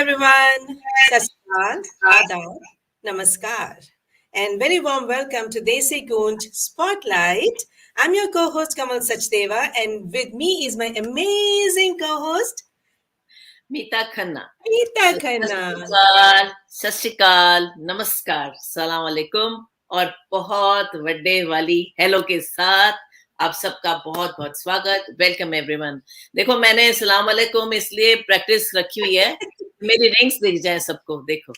everyone. Sat Sri Akal, Adab, Namaskar, and very warm welcome to Desi Gunj Spotlight. I'm your co-host Kamal Sachdeva, and with me is my amazing co-host Meeta Khanna. Meeta So, Khanna. सत श्री अकाल, नमस्कार, सलाम अलैकुम और बहुत बड़े वाली hello के साथ आप सबका बहुत बहुत स्वागत। Welcome everyone. देखो मैंने सलाम अलैकुम इसलिए प्रैक्टिस रखी हुई है, मेरी रिंग्स दिख जाए सबको। देखो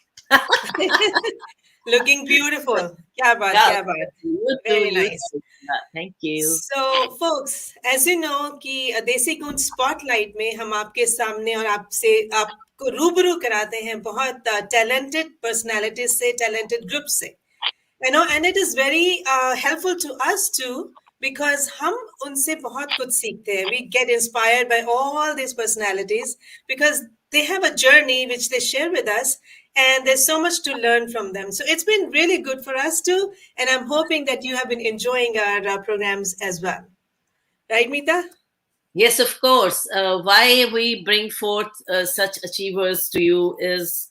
Looking beautiful. Kya baat, Yeah, kya baat. you too, Very you nice. too. Yeah, thank you. So, folks, as you know कि देसी गुंज स्पॉटलाइट में हम आपके सामने और आपसे आपको रूबरू कराते हैं बहुत टैलेंटेड पर्सनालिटीज से, टैलेंटेड ग्रुप से, and it is very helpful to us too because हम उनसे बहुत कुछ सीखते हैं. We get inspired by all these personalities because they have a journey which they share with us, and there's so much to learn from them. So it's been really good for us too, and I'm hoping that you have been enjoying our programs as well. Right, Meeta? Yes, of course. Why we bring forth such achievers to you is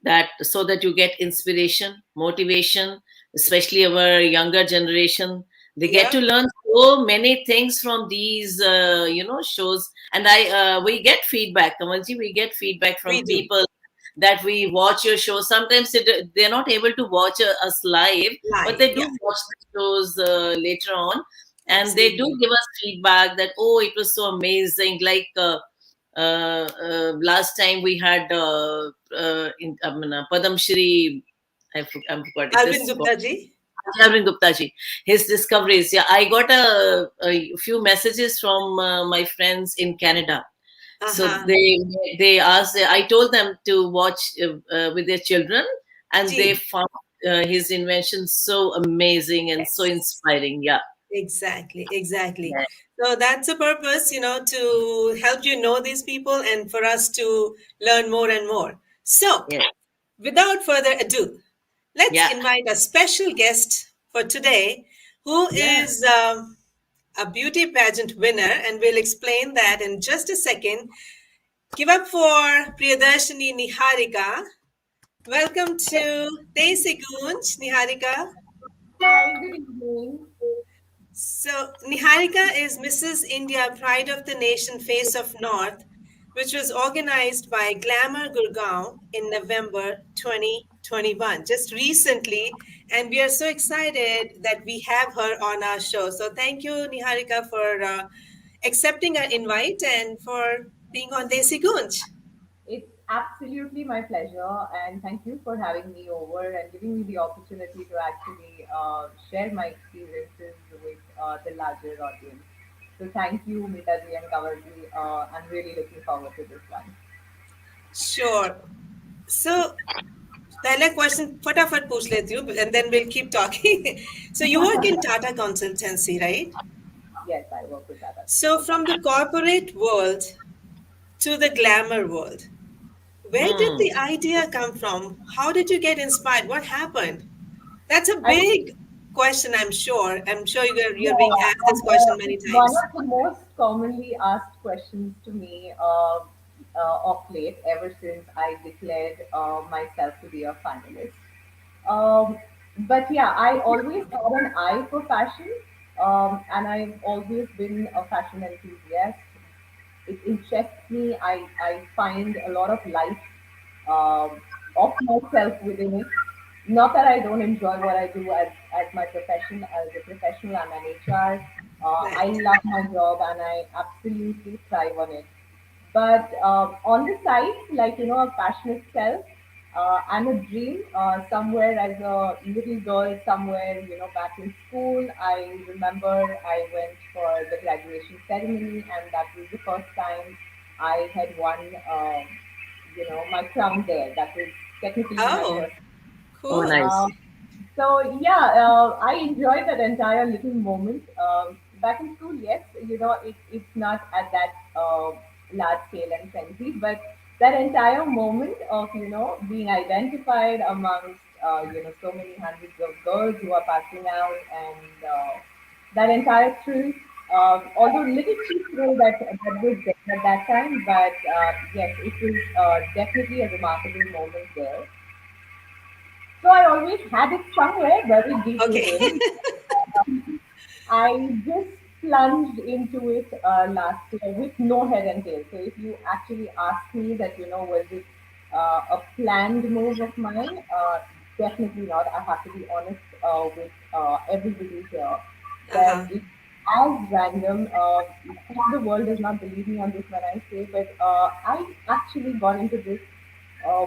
that so that you get inspiration, motivation, especially our younger generation. They get Yeah. to learn so many things from these, shows. And we get feedback, Kamalji, we get feedback We from do. people that we watch your show. Sometimes they're not able to watch us live, but Live. they do Yeah. watch the shows later on, and they do Absolutely. give us feedback that, oh, it was so amazing. Like last time we had Padam Shri, I'm forgetting Alvin this. Gupta ji. Arvind Gupta ji, his discoveries. Yeah, I got a few messages from my friends in Canada. So Uh-huh. they asked. I told them to watch with their children, and they Ji. found his invention so amazing and so Yes. inspiring. Yeah. Exactly, exactly. Yeah. So that's the purpose, to help you know these people and for us to learn more and more. So, Yeah. without further ado, let's Yeah. invite a special guest for today who Yeah. is a beauty pageant winner, and we'll explain that in just a second. Give up for Priyadarshini Nieharika. Welcome to Desi Gunj, Niharika. Hi, good evening. So, Niharika is Mrs. India Pride of the Nation Face of North, which was organized by Glamour Gurgaon in November 2021, just recently. And we are so excited that we have her on our show. So, thank you, Niharika, for accepting our invite and for being on Desi Gunj. It's absolutely my pleasure, and thank you for having me over and giving me the opportunity to actually share my experiences with the larger audience. So, thank you, Mitaji and Kavalji. I'm really looking forward to this one. Sure. So, पहला question फटाफट पूछ लेती हूँ and then we'll keep talking. So you work in Tata Consultancy, right? Yes, I work with that. So from the corporate world to the glamour world, where did Hmm. the idea come from? How did you get inspired? What happened? That's a I think big question, I'm sure. I'm sure you're being yeah, asked this and, question many it's one times. of the most commonly asked questions to me of late, ever since I declared myself to be a finalist. Um, but yeah, I always had an eye for fashion, and I've always been a fashion enthusiast. It interests me. I find a lot of life of myself within it. Not that I don't enjoy what I do as my profession. As a professional, I'm an HR. I Right. love my job and I absolutely thrive on it. But on the side, like a passion itself, and a dream somewhere as a little girl, somewhere back in school. I remember I went for the graduation ceremony, and that was the first time I had won, my crown there. That was technically my Oh, first. Oh, cool. nice. So yeah, I enjoyed that entire little moment. Back in school, yes, it's not at that large scale and fancy, but that entire moment of being identified amongst so many hundreds of girls who are passing out, and that entire thrill Although little cheap thrill that was there at that time, but yes, it was definitely a remarkable moment there. So I always had it somewhere very deep Okay. within. I just plunged into it last year with no head and tail. So if you actually ask me that, was it a planned move of mine? Definitely not. I have to be honest with everybody here that Uh-huh. it's as random. The world does not believe me on this when I say, but I actually got into this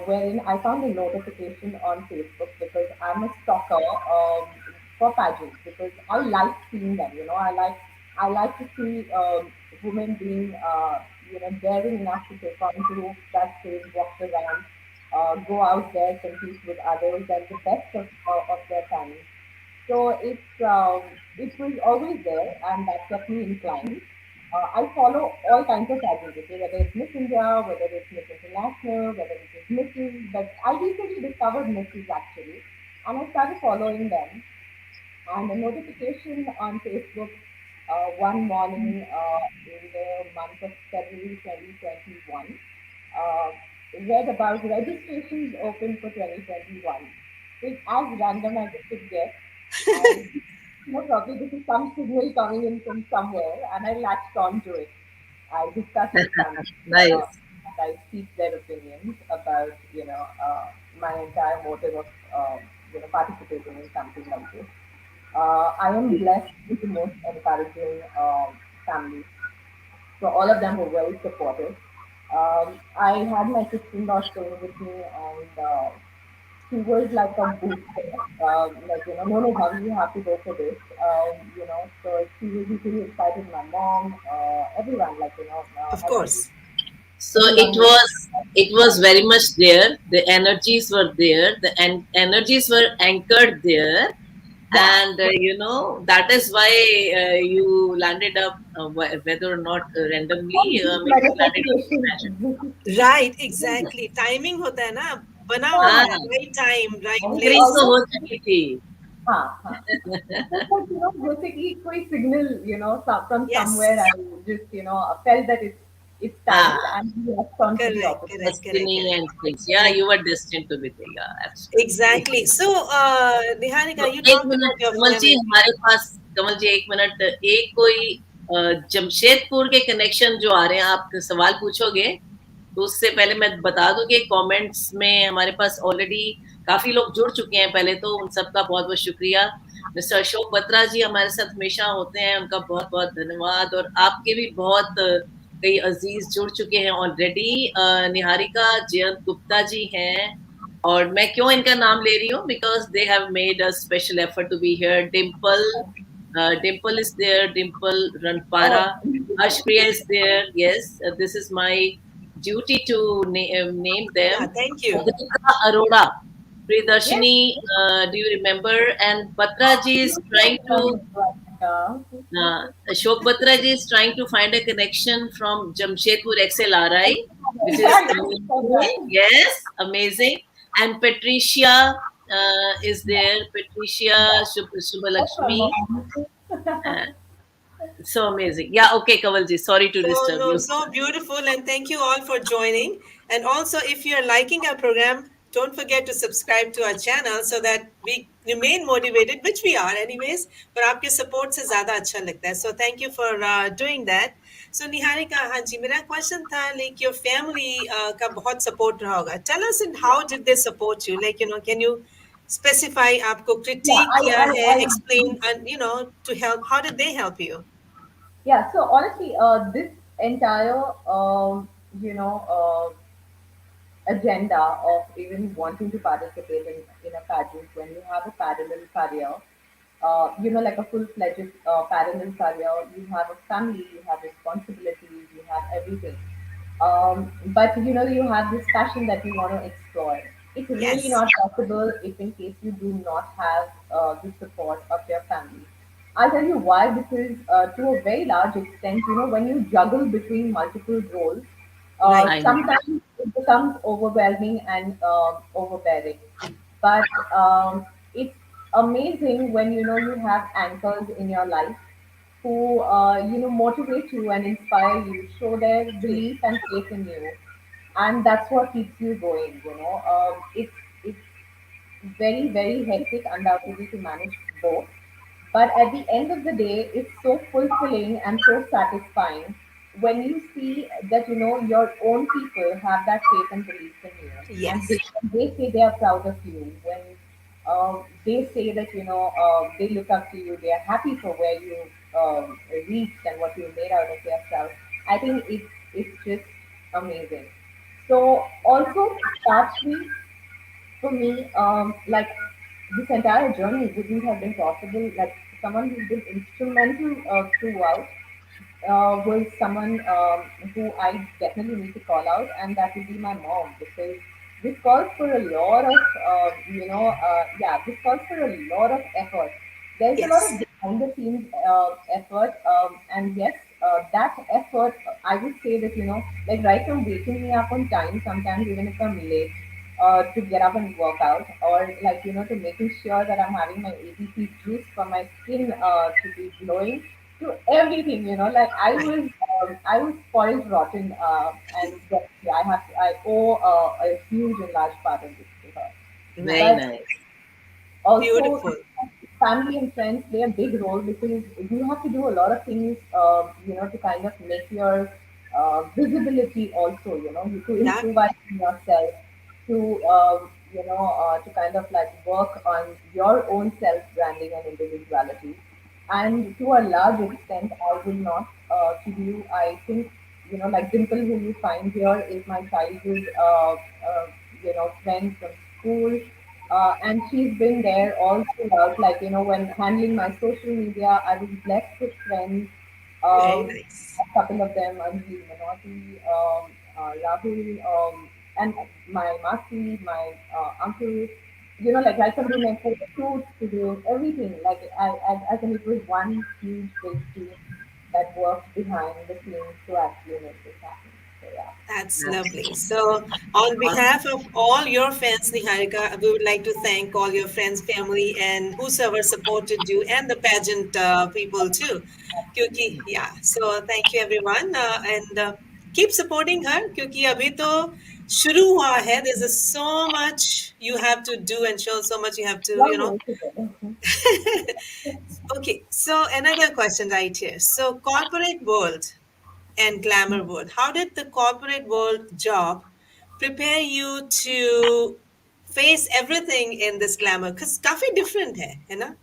wherein I found a notification on Facebook because I'm a stalker for pageants because I like seeing them. I like to see women being daring enough to take on groups that stage, walk around, go out there, compete with others, and the best of their time. So it was always there, and that kept me inclined. I follow all kinds of pageants, okay, whether it's Miss India, whether it's Miss International, whether it is Mrs. But I recently discovered Mrs. actually, and I started following them. And a notification on Facebook one morning in the month of February 2021 uh, read about registrations open for 2021. So it's as random as it could get. I probably this is some signal coming in from somewhere, and I latched onto it. I discussed with family, uh, Nice. and I seek their opinions about my entire motive of participating in something like this. I am blessed with the most encouraging family. So all of them were very supportive. I had my sister-in-law staying with me, and she was like a booster. Like, no, no, Bhavi, you have to go for this. So she was really excited. My mom, everyone, like, Of everybody, course. So everyone was. it was very much there. The energies were there. The energies were anchored there, Yeah, and that is why you landed up, whether or not randomly, maybe you landed up in fashion. manifestation. Right, exactly. Timing होता है ना, बना होता हाँ, है, right time, right and नौकरी place. तो हो almost चुकी थी। हाँ हाँ तो कुछ जैसे कि कोई signal from somewhere Yes. I just felt that it's time हाँ, and we left on to the Correct, correct, opportunity. correct, destiny correct. and things. Yeah, you were destined to be there. Yeah, absolutely. Exactly. So, Niharika, तो you एक talked minute about your Kamal ji, family. हमारे पास कमल जी, एक minute, एक कोई जमशेदपुर के connection जो आ रहे हैं, आप सवाल पूछोगे तो उससे पहले मैं बता दूं कि कमेंट्स में हमारे पास ऑलरेडी काफी लोग जुड़ चुके हैं। पहले तो उन सबका बहुत बहुत शुक्रिया। मिस्टर अशोक बत्रा जी हमारे साथ हमेशा होते हैं, उनका बहुत बहुत धन्यवाद। और आपके भी बहुत कई अजीज जुड़ चुके हैं ऑलरेडी। निहारिका जयंत गुप्ता जी हैं, और मैं क्यों इनका नाम ले रही हूँ, because they have made a special effort to be here. Dimple is there, Dimple Ranpara. Oh, Ashpriya is there. Yes, this is my duty to name them. Yeah, thank you. Adhika Arora, yes, Priyadarshini, do you remember? And Batraji is trying to, Ashok Batraji is trying to find a connection from Jamshedpur XLRI, which is coming soon. Yes, amazing. And Patricia is there, Patricia Subhalakshmi. Uh, so amazing. Yeah, okay, Kavalji, sorry to No, disturb no, you. so beautiful. And thank you all for joining. And also, if you're liking our program, don't forget to subscribe to our channel so that we remain motivated, which we are anyways. पर आपके support से ज़्यादा अच्छा लगता है. So thank you for doing that. So Niharika, हाँ जी, मेरा question था, like your family का बहुत support रहा होगा. Tell us, and how did they support you? Like, can you specify आपको yeah, critique किया है, explain, and to help. How did they help you? yeah. So honestly, this entire agenda of even wanting to participate in a pageant when you have a parallel career, like a full-fledged parallel career, you have a family, you have responsibilities, you have everything. But you have this passion that you want to explore. It's really Yes, not possible if in case you do not have the support of your family. I'll tell you why, because to a very large extent, when you juggle between multiple roles, right. I know. sometimes it becomes overwhelming and overbearing. But it's amazing when you have anchors in your life who motivate you and inspire you, show their True. belief and faith in you, and that's what keeps you going. It's very hectic, undoubtedly, to manage both. But at the end of the day, it's so fulfilling and so satisfying when you see that your own people have that faith and belief in you, and Yes. they say they are proud of you. When they say that they look up to you, they are happy for where you reached and what you made out of yourself. I think it's just amazing. So also, partially for me, like this entire journey wouldn't have been possible. Like someone who's been instrumental throughout was someone who I definitely need to call out, and that would be my mom, because this calls for a lot of, yeah, this calls for a lot of effort. There's a lot Yes. of behind the scenes effort, and yes, that effort, I would say that, like right from waking me up on time, sometimes even if I'm late, to get up and work out, or like to making sure that I'm having my ATP juice for my skin to be glowing, to everything. Like Right. I was spoiled rotten, and definitely I owe a huge and large part of this to her. Very Right. But nice. also, Beautiful. family and friends play a big role, because you have to do a lot of things, to kind of make your visibility also, to Yeah. improve yourself, to to kind of like work on your own self branding and individuality. And to a large extent, I will not kid you. I think, like Dimple, who you find here, is my childhood, friend from school. And she's been there all throughout. Like, when handling my social media, I was blessed with friends. Very Um, nice. a couple of them, Anjali, Manoti, Rahul, and my Masi, my uncle, like right from doing my photo shoots to doing everything. Like, I think it was one huge big team that worked behind the scenes to actually make this happen. So, yeah. That's lovely. Absolutely. So, on Awesome. behalf of all your fans, Niharika, we would like to thank all your friends, family, and whosoever supported you, and the pageant people too. क्योंकि yeah, so thank you everyone, and keep supporting her. क्योंकि अभी तो शुरू हुआ है. There's so much you have to do and show. So much you have to, Long way to go. Okay, so another question right here. So, corporate world and glamour world. How did the corporate world job prepare you to face everything in this glamour? Because काफी different है ना?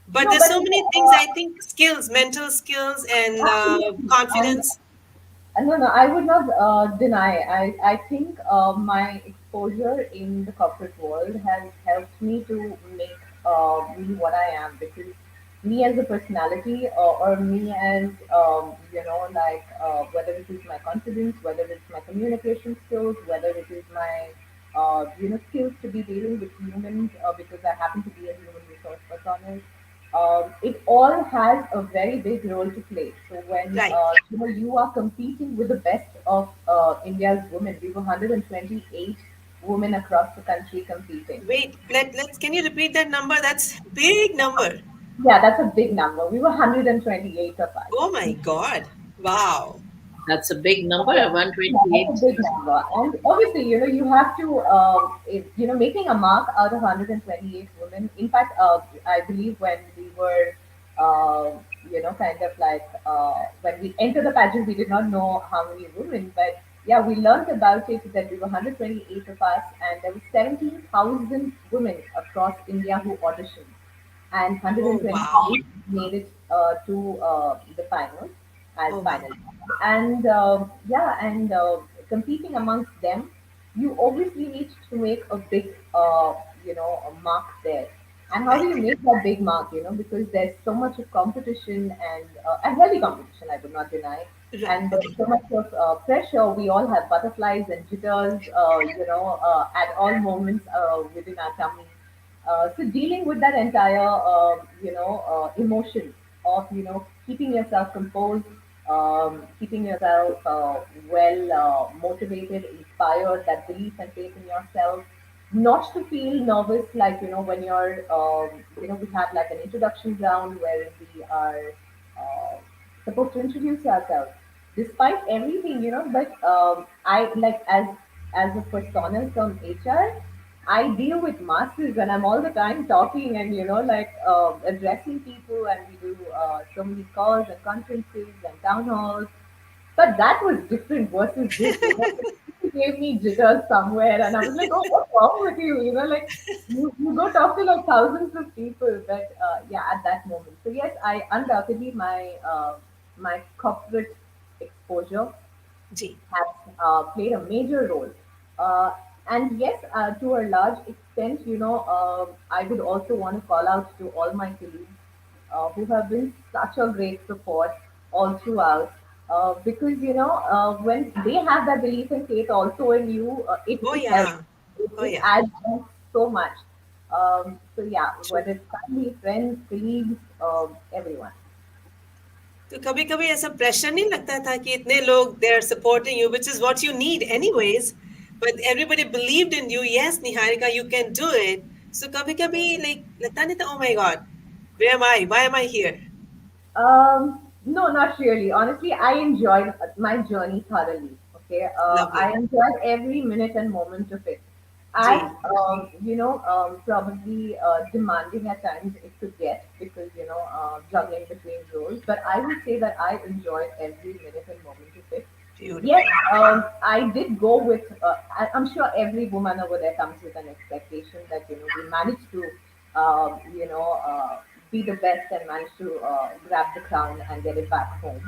But No, there's but so many things. I think skills, mental skills, and absolutely. And confidence. no, no, I would not deny. I think my exposure in the corporate world has helped me to make me what I am, because me as a personality, or me as, like, whether it is my confidence, whether it's my communication skills, whether it is my, skills to be dealing with humans, because I happen to be a human resource person, it all has a very big role to play. So when Right. you are competing with the best of India's women, we were 128 women across the country competing. Wait, let's can you repeat that number? That's big number. Yeah, that's a big number. We were 128 of us. Oh my God. Wow. That's a big number, Okay. Yeah, that's a 128. big number. And obviously, you have to, making a mark out of 128 women. In fact, I believe when we were, kind of like, when we entered the pageant, we did not know how many women, but yeah, we learned about it that we were 128 of us, and there were 17,000 women across India who auditioned, and Oh wow. 128 made it to the finals as Oh my finalists. And and competing amongst them, you obviously need to make a big, a mark there. And how do right. you make that big mark? Because there's so much of competition, and healthy competition, I would not deny. Right. And there's Okay. so much of pressure. We all have butterflies and jitters, at all moments within our tummy. So dealing with that entire, emotion of, keeping yourself composed, keeping yourself well motivated, inspired, that belief and faith in yourself, not to feel nervous, like, when you're, we have like an introduction round wherein we are supposed to introduce ourselves despite everything, but I like as a persona from HR, I deal with masses and I'm all the time talking and like addressing people, and we do so many calls and conferences and town halls. But that was different versus this. It gave me jitters somewhere, and I was like, "Oh, what's wrong with you?" Like you go talk to like thousands of people, but yeah, at that moment. So yes, I undoubtedly my corporate exposure ji. has played a major role. Uh, and yes, to a large extent, I would also want to call out to all my colleagues who have been such a great support all throughout. Because when they have that belief and faith also in you, Oh, it helps. yeah. Oh, It yeah. adds on so much. So yeah, True. whether it's family, friends, colleagues, everyone. तो कभी-कभी ऐसा pressure नहीं लगता था कि इतने लोग they are supporting you which is what you need anyways but everybody believed in you yes Niharika you can do it so कभी-कभी लाइक लगता नहीं था oh my god where am I why am I here No, not really. Honestly, I enjoyed my journey thoroughly. Okay, lovely I enjoyed every minute and moment of it. जी As probably demanding at times it could get because juggling between roles. But I would say that I enjoyed every minute and moment of it. Yes, beautiful I did go with. I'm sure every woman over there comes with an expectation that we manage to, be the best and manage to grab the crown and get it back home.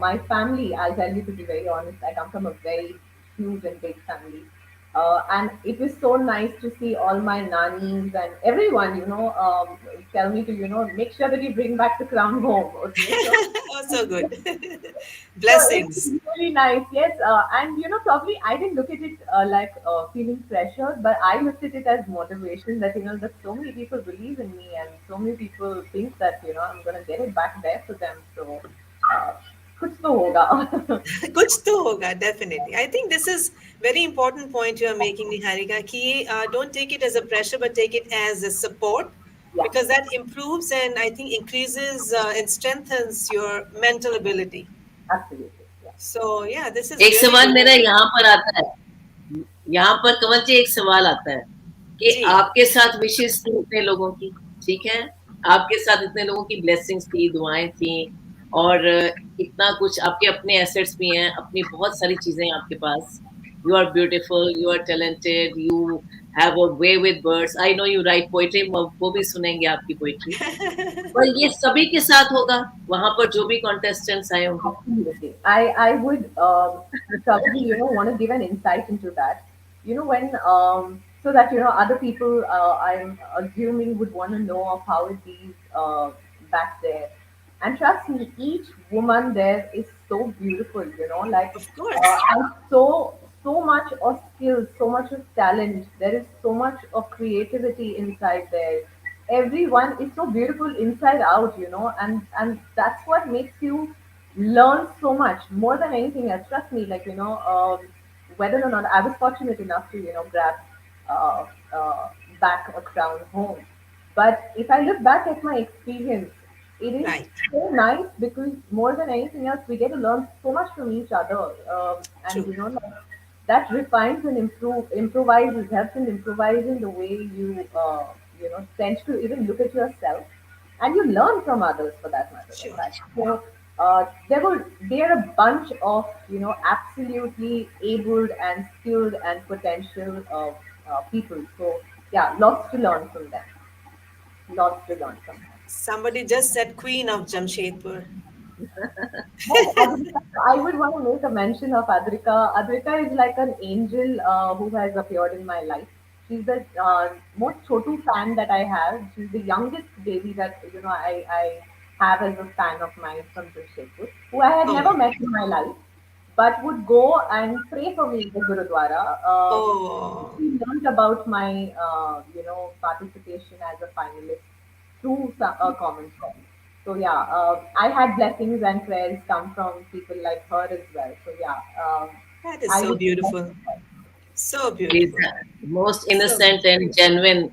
My family, I'll tell you to be very honest, I come from a very huge and big family. And it was so nice to see all my nannies and everyone, tell me to, make sure that you bring back the crown home. Okay, so oh so good so it blessings was really nice, yes. And probably I didn't look at it like feeling pressure, but I looked at it as motivation that that so many people believe in me and so many people think that I'm gonna get it back there for them. So, uh, कुछ तो होगा. कुछ तो होगा definitely I think this is very important point you are making Niharika ki don't take it as a pressure but take it as a support Yeah, because that improves and I think increases and strengthens your mental ability absolutely. Yeah. so yeah this is एक really सवाल मेरा wonderful यहाँ पर आता है, यहाँ पर कमल जी एक सवाल आता है कि जी आपके साथ विशेष थी इतने लोगों की, ठीक है? आपके साथ इतने लोगों की ब्लेसिंग्स थी, दुआएं थी और इतना कुछ आपके अपने एसेट्स भी हैं, अपनी बहुत सारी चीजें हैं आपके पास. You are beautiful, you are talented, you have a way with words. I know you write poetry, वो भी सुनेंगे आपकी पोएट्री. पर ये सभी के साथ होगा, वहां पर जो भी कॉन्टेस्टेंट्स आए होंगे. Absolutely. I would probably want to give an insight into that. When so that other people I'm assuming would want to know of how it is back there. And trust me, each woman there is so beautiful. Like of course and so much of skill, so much of talent. There is so much of creativity inside there. Everyone is so beautiful inside out, and that's what makes you learn so much more than anything else. Trust me, like whether or not I was fortunate enough to grab uh, uh, back a crown home. But if I look back at my experience, it is right so nice because more than anything else, we get to learn so much from each other, and true like, that refines and improvises, helps in improvising the way you tend to even look at yourself, and you learn from others for that matter of sure fact. So there are a bunch of absolutely abled and skilled and potential people. So yeah, lots to learn from them. Lots to learn from them. somebody just said queen of Jamshedpur Oh, Adrika, I would want to make a mention of Adrika. Adrika is like an angel who has appeared in my life. She's the most Chotu fan that I have. She's the youngest baby that I have as a fan of mine from Jamshedpur, who I had never oh met in my life, but would go and pray for me in the Gurudwara. oh She learned about my participation as a finalist through a common friend. So yeah, I had blessings and prayers come from people like her as well. So yeah, that is I so would. beautiful so These beautiful are most so innocent and genuine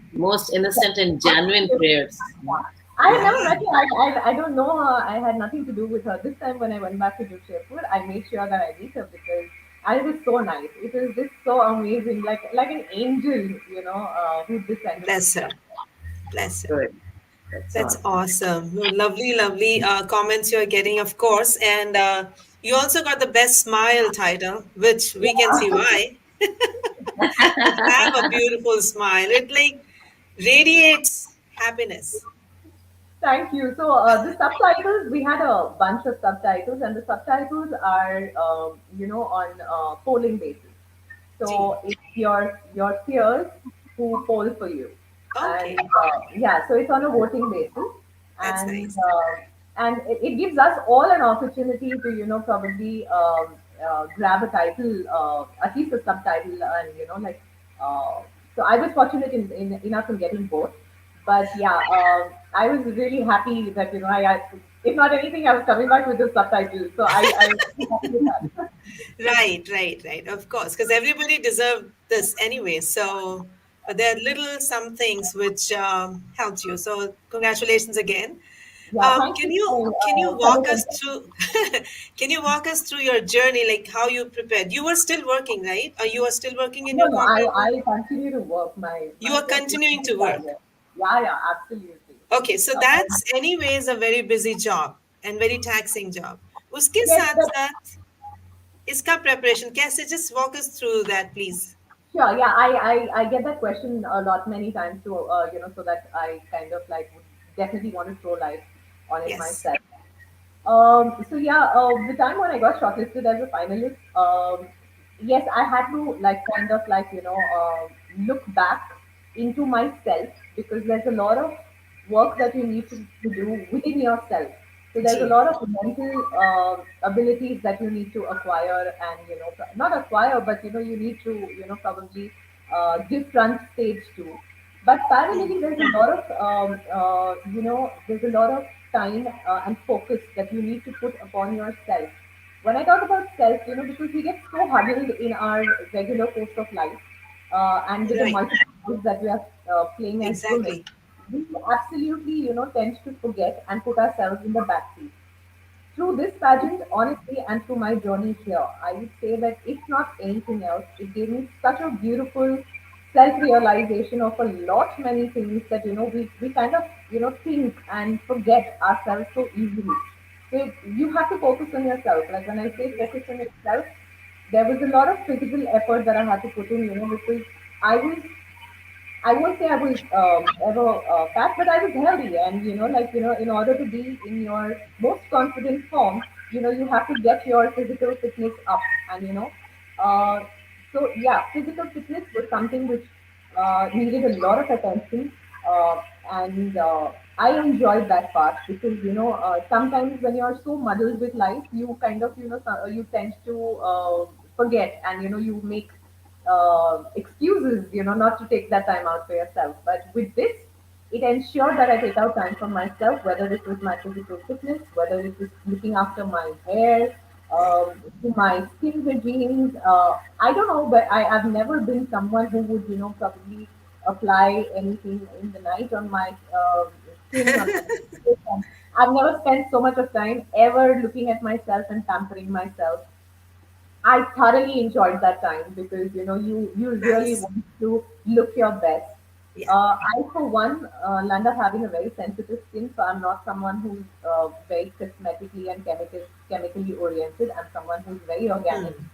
prayers. Yeah. I had never Yeah, met her. I don't know her. I had nothing to do with her. This time when I went back to Jamshedpur, I made sure that I meet her because I was so nice. It was just so amazing, like an angel, who descended from bless the her. Bless her. Good. That's That's awesome. awesome. No, lovely, lovely comments you're getting, of course. And you also got the best smile title, which we can see why. You have a beautiful smile. It like radiates happiness. Thank you. So the subtitles, we had a bunch of subtitles, and the subtitles are, on polling basis. Gee. So it's your peers who poll for you, and Okay, yeah, so it's on a voting basis, that's and nice. it gives us all an opportunity to probably grab a title, at least a subtitle, and uh, so I was fortunate in enough in getting both, but yeah, I was really happy that I if not anything, I was coming back with the subtitles, so I was really happy with that. Right, right, right. Of course, because everybody deserved this anyway. So, but there are little some things which helped you. So, congratulations again. Yeah, thank Can you you for can you walk us celebrating. through can you walk us through your journey, like how you prepared? You were still working, right? Or you are still working in No, your no, corporate world? I continue to work. You My are work is continuing very to work. private. Yeah, yeah, absolutely. Okay, so Uh, that's anyways a very busy job and very taxing job. उसके yes, साथ but साथ इसका preparation कैसे? Just walk us through that, please. sure, yeah, I get that question a lot, many times, so so that I kind of like would definitely want to throw light on it Yes. myself. So yeah, the time when I got shortlisted as a finalist, yes, I had to like kind of like look back into myself because there's a lot of work that you need to do within yourself. So there's a Gee. lot of mental abilities that you need to acquire, and not acquire, but you need to probably give front stage to. But parallelly, there's a lot of there's a lot of time and focus that you need to put upon yourself. When I talk about self, because we get so huddled in our regular course of life, and with the Right. multiple roles that we are playing as women, Exactly. we absolutely tend to forget and put ourselves in the backseat. Through this pageant, honestly, and through my journey here, I would say that if not anything else, it gave me such a beautiful self-realization of a lot many things that we kind of think and forget ourselves so easily. So you have to focus on yourself. Like when I say focus on yourself, there was a lot of physical effort that I had to put in, because I was I won't say I was ever fat, but I was healthy. And, in order to be in your most confident form, you have to get your physical fitness up. And, uh, so yeah, physical fitness was something which needed a lot of attention. And I enjoyed that part because, sometimes when you're so muddled with life, you kind of, you tend to forget, and, you make excuses, not to take that time out for yourself. But with this, it ensured that I take out time for myself, whether it was my physical fitness, whether it was looking after my hair, to my skin regimes. I don't know, but I've never been someone who would, probably apply anything in the night on my skin, on my face. And I've never spent so much of time ever looking at myself and pampering myself. I thoroughly enjoyed that time because you really Nice. want to look your best. Yeah. I for one land up having a very sensitive skin, so I'm not someone who's very cosmetically and chemically oriented. I'm someone who's very organic. Hmm.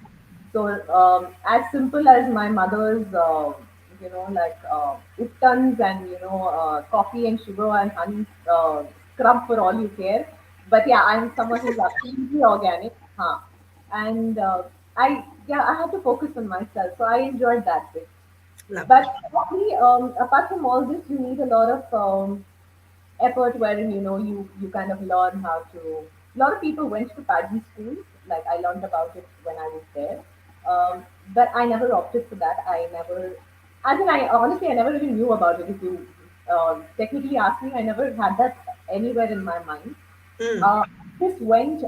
So as simple as my mother's, like uttans and coffee and sugar and honey scrub for all you care. But yeah, I'm someone who's absolutely organic. Huh. And I had to focus on myself, so I enjoyed that bit. But Lovely. probably, apart from all this, you need a lot of effort wherein you kind of learn how to. A lot of people went to pageant schools. Like I learned about it when I was there, but I never opted for that. I never. I mean, I honestly I never even knew about it. If you technically ask me, I never had that anywhere in my mind. Hmm. Uh, this went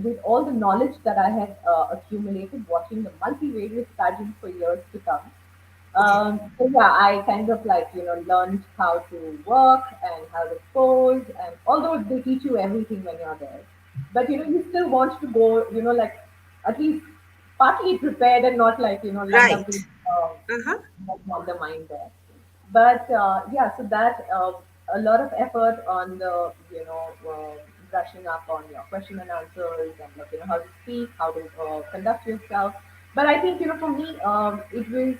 with all the knowledge that I had accumulated watching the multivarious pageants for years to come. Okay. So yeah, I kind of like, learned how to work and how to pose, and although they teach you everything when you're there, but you still want to go, like at least partly prepared and not like, land up with Right. Uh-huh. on the mind there. But yeah, so that a lot of effort on the, brushing up on your question and answers, and like, how to speak, how to conduct yourself. But I think, for me, it was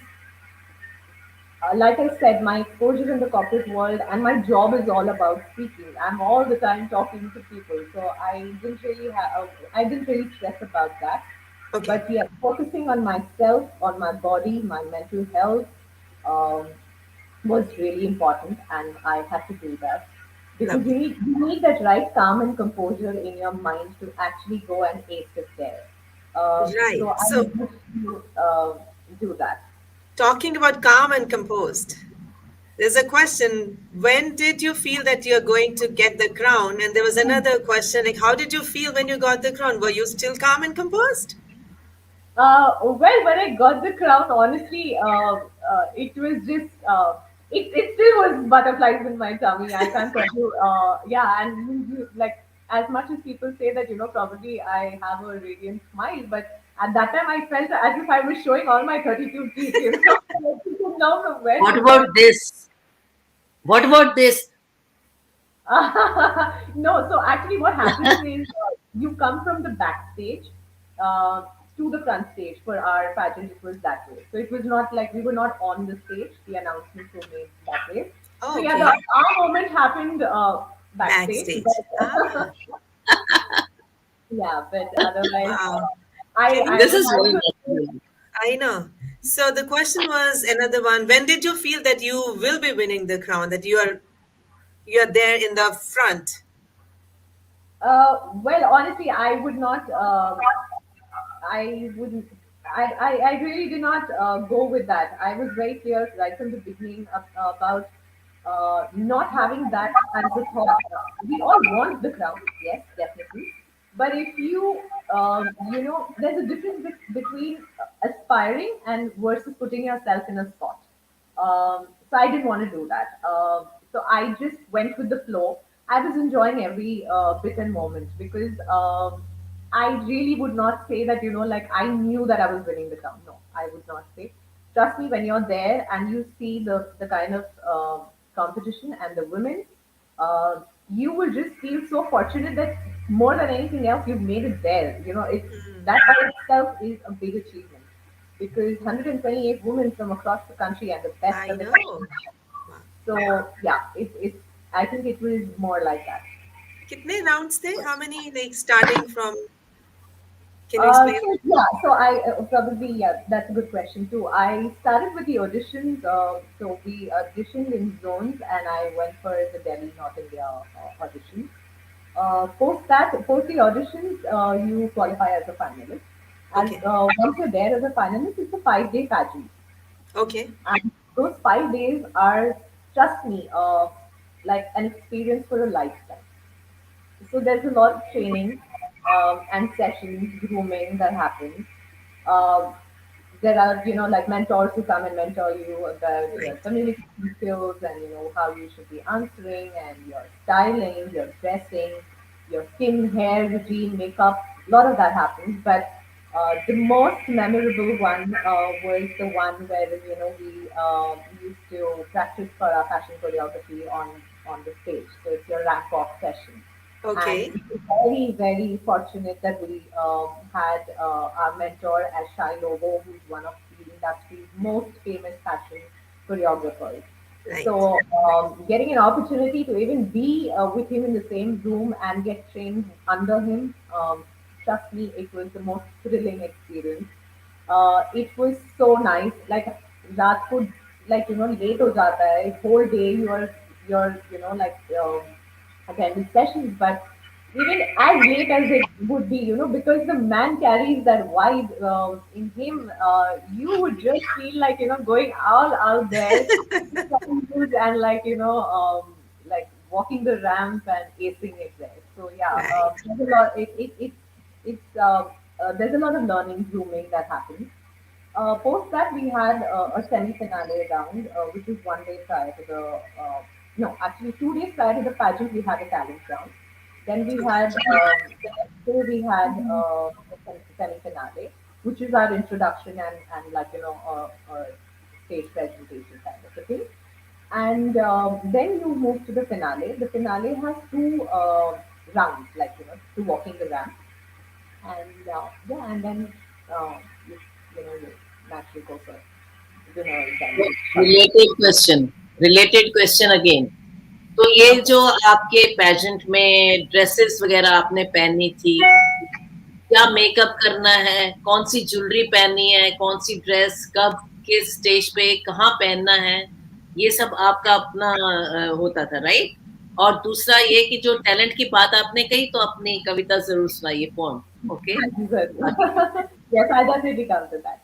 like I said, my exposure in the corporate world and my job is all about speaking. I'm all the time talking to people, so I didn't really stress about that. Okay. But yeah, focusing on myself, on my body, my mental health, um, was really important, and I had to do that because Lovely. you need that right calm and composure in your mind to actually go and ace it there. So Right. I So, used to do that. talking about calm and composed, there's a question. When did you feel that you're going to get the crown? And there was another question, like, how did you feel when you got the crown? Were you still calm and composed? Well, when I got the crown, honestly, it was just it still was butterflies in my tummy. I can't tell you. Yeah, and like as much as people say that probably I have a radiant smile, but at that time I felt as if I was showing all my 32 teeth. You don't know from where What to where. about this? What about this? No, so actually, what happens is you come from the backstage uh, to the front stage for our pageant. It was that way. So it was not like we were not on the stage. The announcements were made that way. So Oh, yeah, okay. our moment happened backstage. Backstage. But yeah, but otherwise, Wow. I Can I you? This when is I very was natural. I know. So the question was another one. When did you feel that you will be winning the crown? That you're there in the front? well, honestly, I would not. I wouldn't. I really did not go with that. I was very clear right from the beginning about not having that as a thought. We all want the crown, yes, definitely. But if there's a difference between aspiring and versus putting yourself in a spot. So I didn't want to do that. So I just went with the flow. I was enjoying every bit and moment because I really would not say that, like I knew that I was winning the crown. No, I would not say. Trust me, when you're there and you see the kind of competition and the women, you will just feel so fortunate that more than anything else, you've made it there. That by itself is a big achievement because 128 women from across the country and the best I of the know. country. Wow. So yeah, it's. I think it was more like that. कितने rounds थे? How many, like, starting from? Can you Uh, explain? so yeah, so I probably yeah, that's a good question too. I started with the auditions. So we auditioned in zones, and I went for the Delhi North India audition. Post the auditions, you qualify as a finalist, and Okay. once you're there as a finalist, it's a 5 day pageant, Okay. and those 5 days are, trust me, like an experience for a lifetime. So there's a lot of training and sessions, grooming that happens. Um, there are, like mentors who come and mentor you about your Right. communication skills and, how you should be answering and your styling, your dressing, your skin, hair routine, makeup. A lot of that happens. But the most memorable one was the one where, we used to practice for our fashion choreography on the stage. So it's your rank walk session. And Okay. very, very fortunate that we had our mentor as Shai Lobo, who's one of the industry's most famous fashion choreographers. Right. So, getting an opportunity to even be with him in the same room and get trained under him, trust me, it was the most thrilling experience. It was so nice. Like रात को like late हो जाता है. Whole day you're like attending sessions, but even as late as it would be, because the man carries that vibe in him, you would just feel like going all out there and like walking the ramp and acing it there. So yeah, Right. there's a lot. It's there's a lot of learning, grooming that happens. Post that, we had a semi-finale round, which is one day prior to the, no, actually 2 days prior to the pageant, we had a talent round. Then we had, the next day we had a semi-finale, which is our introduction and like, stage presentation kind of a thing. And then you move to the finale. The finale has two rounds, like, two walking the ramp, and yeah, and then uh, you, you naturally go for dinner and then function. Related question again. तो ये Okay. जो आपके pageant में dresses वगैरह आपने पहनी थी, क्या मेकअप करना है, कौन सी ज्वेलरी पहननी है, कौन सी ड्रेस कब किस स्टेज पे कहाँ पहनना है, ये सब आपका अपना होता था, राइट? और दूसरा ये कि जो टैलेंट की बात आपने कही, तो अपनी कविता जरूर सुनाइए, poem. Okay. Thank you, sir. Yes, I definitely come to that.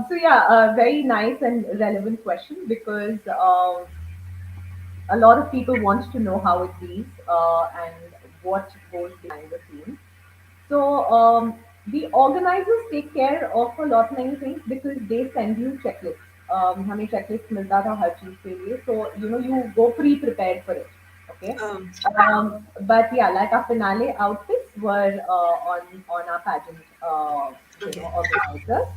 So yeah, a very nice and relevant question because a lot of people want to know how it is and what goes behind the scenes. So the organizers take care of a lot many things because they send you checklists. हमें checklist मिलता था हर चीज के लिए, so you go pre-prepared for it. Okay. Um, But yeah, like our finale outfits were on our pageant, okay. organizers.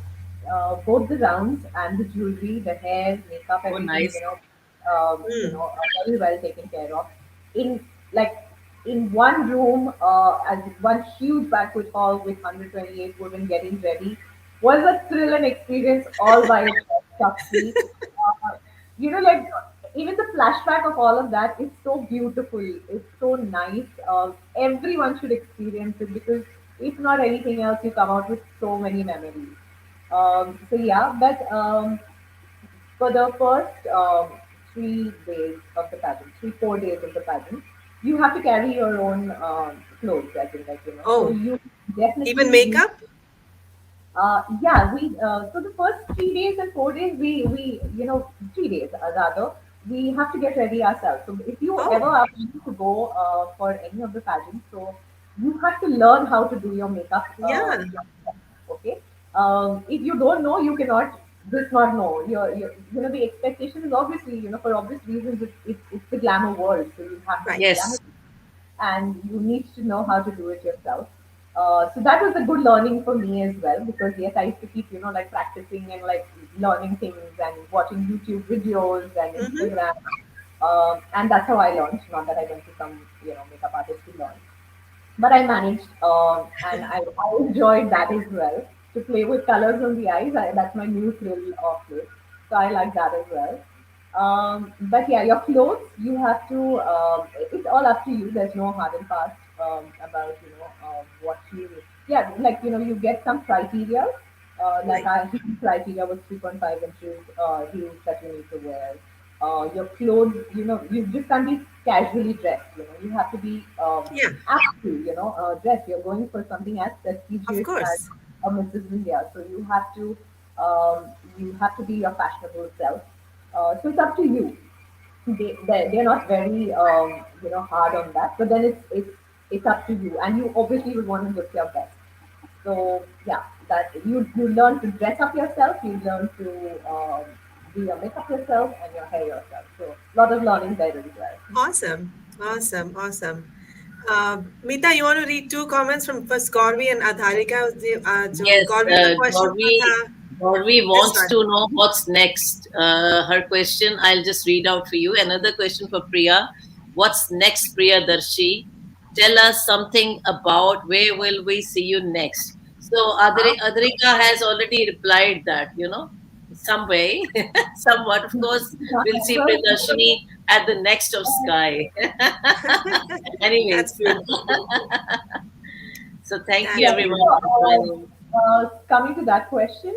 Both the rounds and the jewelry, the hair, makeup, Oh, everything, nice. Mm. are very well taken care of. In like in one room, as one huge banquet hall with 128 women getting ready, was a thrill and experience all by itself. Trust me. Like even the flashback of all of that is so beautiful. It's so nice. Everyone should experience it because if not anything else, you come out with so many memories. So yeah, but for the first 3 days of the pageant, 4 days of the pageant, you have to carry your own clothes, I think, like, So Oh, you even definitely need. makeup? Yeah, we so the first 3 days and 4 days, we 3 days rather, we have to get ready ourselves. So if you ever Oh, are planning to go for any of the pageants, so you have to learn how to do your makeup yeah. yourself. Okay. If you don't know, you cannot just not know. The expectation is obviously, for obvious reasons, it's the glamour world, so you have to be Right. Yes. glamour and you need to know how to do it yourself. So that was a good learning for me as well because yes, I used to keep like practicing and like learning things and watching YouTube videos and Mm-hmm. Instagram, and that's how I learned. Not that I went to some makeup artist to learn, but I managed, and I enjoyed that as well. To play with colors on the eyes, that's my new thrill of it. So I like that as well. But yeah, your clothes, you have to. It's all up to you. There's no hard and fast about what you. Yeah, like you get some criteria. Like Right. our heel criteria was 3.5 inches heels that you need to wear. Your clothes, you just can't be casually dressed. You have to be Yeah, aptly, dressed. You're going for something as of prestigious as course. a Mrs. India, so you have to be your fashionable self. So it's up to you. They're not very hard on that, but then it's up to you, and you obviously will want to look your best. So yeah, that you learn to dress up yourself, you learn to do your makeup yourself and your hair yourself. So a lot of learning there as well. Awesome. Awesome. Awesome. Meeta, you want to read two comments from first Gauri and Adharika? जो Yes, Gauri का question था Gauri this wants one. to know what's next. Her question, I'll just read out for you. Another question for Priya. What's next, Priyadarshi? Tell us something about where will we see you next. So Adrika has already replied that, some way, somewhat. Of course, we'll see Priyadarshini at the next of sky. That's Anyways, beautiful. so thank you Yeah, That's everyone beautiful. for joining. coming to that question,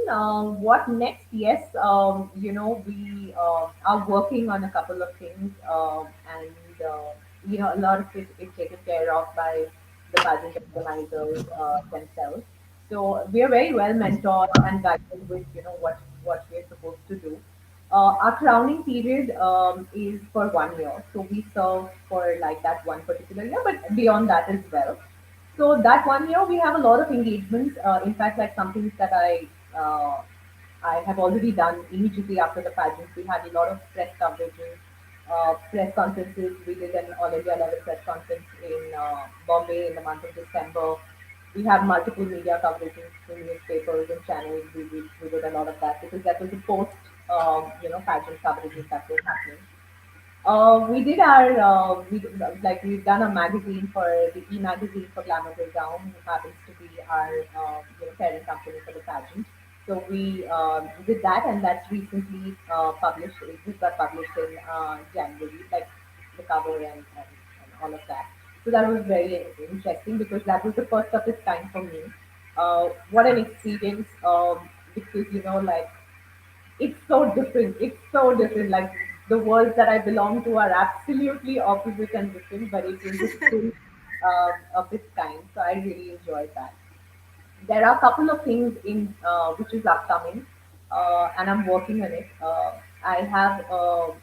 what next? Yes, we are working on a couple of things, and a lot of it is taken care of by the pageant organizers themselves. So we are very well mentored and guided with what we're supposed to do. Our crowning period is for 1 year, so we serve for like that one particular year, but beyond that as well. So that 1 year, we have a lot of engagements. In fact, like some things that I I have already done immediately after the pageant. We had a lot of press coverages, press conferences. We did an all India level press conference in Bombay in the month of December. We have multiple media coverages in newspapers and channels. We did a lot of that because that was the post, pageant coverages that were happening. We did our like we've done a magazine for the e-magazine for Glamour, who happens to be our parent company for the pageant. So we did that, and that's recently published. It just got published in January, like the cover and all of that. So that was very interesting because that was the first of its kind for me. What an experience! Because like it's so different. It's so different. Like the worlds that I belong to are absolutely opposite and different, but it was a thrill of its kind. So I really enjoyed that. There are a couple of things in which is upcoming, and I'm working on it. I have a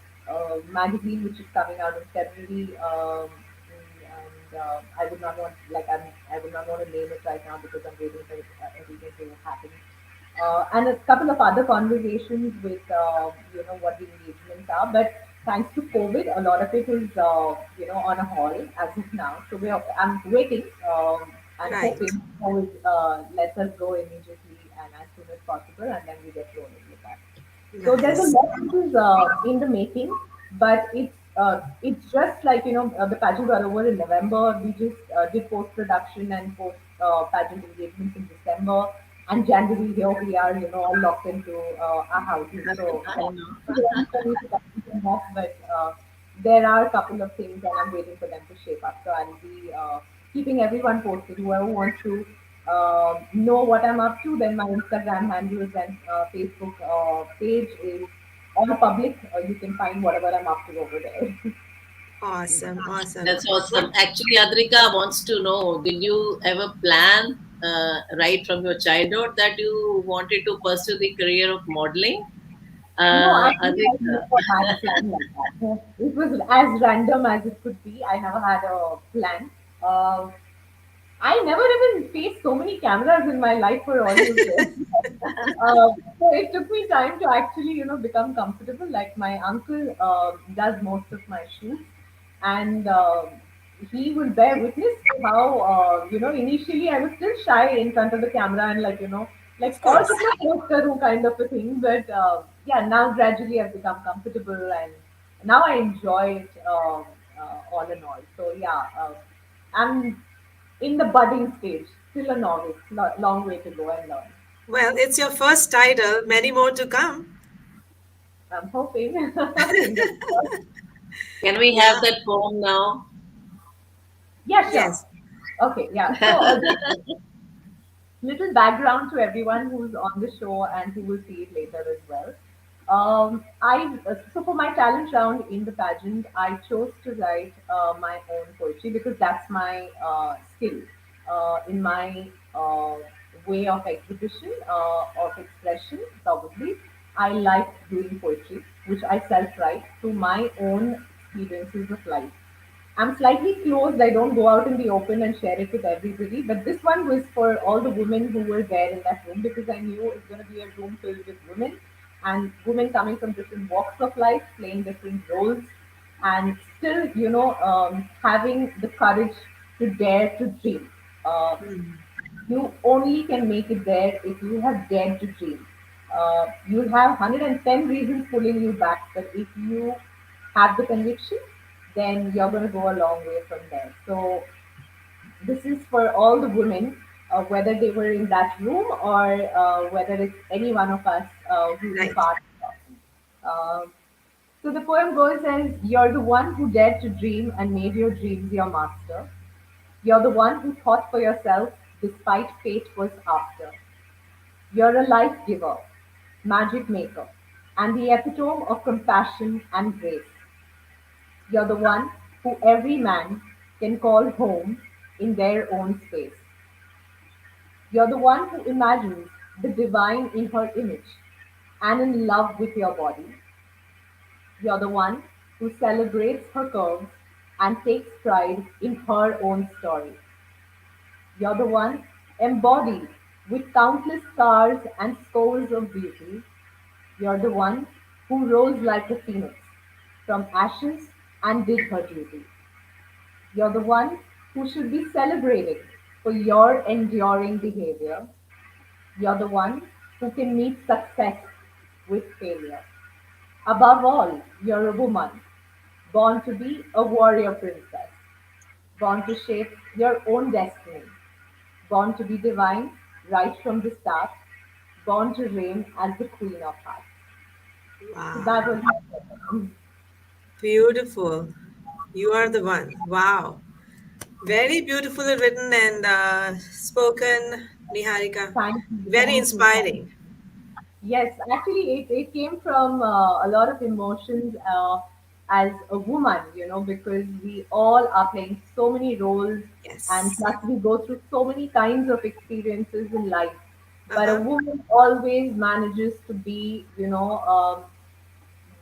magazine which is coming out in February, and I would not want I would not want to name it right now because I'm waiting for everything to happen. And a couple of other conversations with what the engagements are. But thanks to COVID, a lot of it is on a hold as of now. So I'm waiting and Right. hoping COVID lets us go immediately and as soon as possible, and then we get rolling with that. So there's a Nice. lot which is in the making, but it's just like the pageants are over in November. We just did post production and post pageant engagements in December, and January here we are all locked into our houses. So I know. still ready for me to come off, but there are a couple of things, and I'm waiting for them to shape up. So I'll be keeping everyone posted. Whoever wants to know what I'm up to, then my Instagram handles and Facebook page is all public. You can find whatever I'm up to over there. Awesome. Awesome. That's awesome. Actually, Adrika wants to know, did you ever plan right from your childhood that you wanted to pursue the career of modeling? No, actually, I Adrika. never had a plan like that. It was as random as it could be. I never had a plan. Uh, I never even faced so many cameras in my life for all you say. So it took me time to actually, become comfortable. Like my uncle does most of my shoots, and he will bear witness to how, initially I was still shy in front of the camera and like Of all course. the poster room kind of a thing. But yeah, now gradually I've become comfortable and now I enjoy it all in all. So yeah, I'm in the budding stage, still a novice, long way to go and learn. Well, it's your first title, many more to come. I'm hoping. Fingers crossed. Can we have Yeah. that poem now? Yeah, sure. Yes. Okay, yeah. So just little background to everyone who's on the show and who will see it later as well. I so for my talent round in the pageant, I chose to write my own poetry because that's my skill in my way of exhibition of expression. Probably, I like doing poetry, which I self-write through my own experiences of life. I'm slightly closed. I don't go out in the open and share it with everybody. But this one was for all the women who were there in that room because I knew it's going to be a room filled with women and women coming from different walks of life, playing different roles, and still, having the courage to dare to dream. Uh, Hmm. you only can make it there if you have dared to dream. You have 110 reasons pulling you back, but if you have the conviction, then you're going to go a long way from there. So, this is for all the women, whether they were in that room or whether it's any one of us who's a Right. part of it. So, the poem goes as You're the one who dared to dream and made your dreams your master. You're the one who thought for yourself despite fate was after. You're a life giver, magic maker, and the epitome of compassion and grace. You're the one who every man can call home in their own space. You're the one who imagines the divine in her image and in love with your body. You're the one who celebrates her curves and takes pride in her own story. You're the one embodied With countless scars and scores of beauty, you're the one who rose like a phoenix from ashes and did her duty. You're the one who should be celebrated for your enduring behavior. You're the one who can meet success with failure. Above all, you're a woman, born to be a warrior princess, born to shape your own destiny, born to be divine right from the start, born to reign as the queen of hearts. So that Wow. was my question. Beautiful. You are the one. Wow. Very beautifully written and spoken, Niharika. Thank you, Very thank you, thank you. inspiring. Yes, actually, it came from a lot of emotions as a woman, because we all are playing so many roles and Yes. plus we go through so many kinds of experiences in life. But a Uh-huh. woman always manages to be,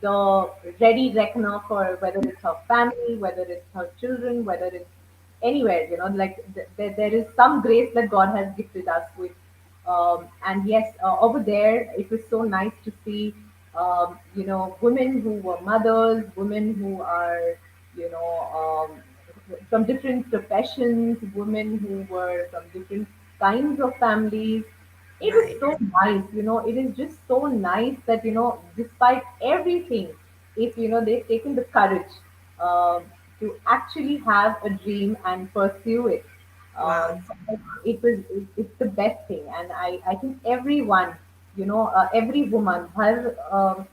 the ready reckoner for whether it's her family, whether it's her children, whether it's anywhere, like there is some grace that God has gifted us with. And yes, over there, it was so nice to see, women who were mothers, women who are, you know, from different professions, women who were from different kinds of families. It was Right. so nice, it is just so nice that, despite everything, if, they've taken the courage to actually have a dream and pursue it. Wow. So it's the best thing. And I think everyone, every woman, हर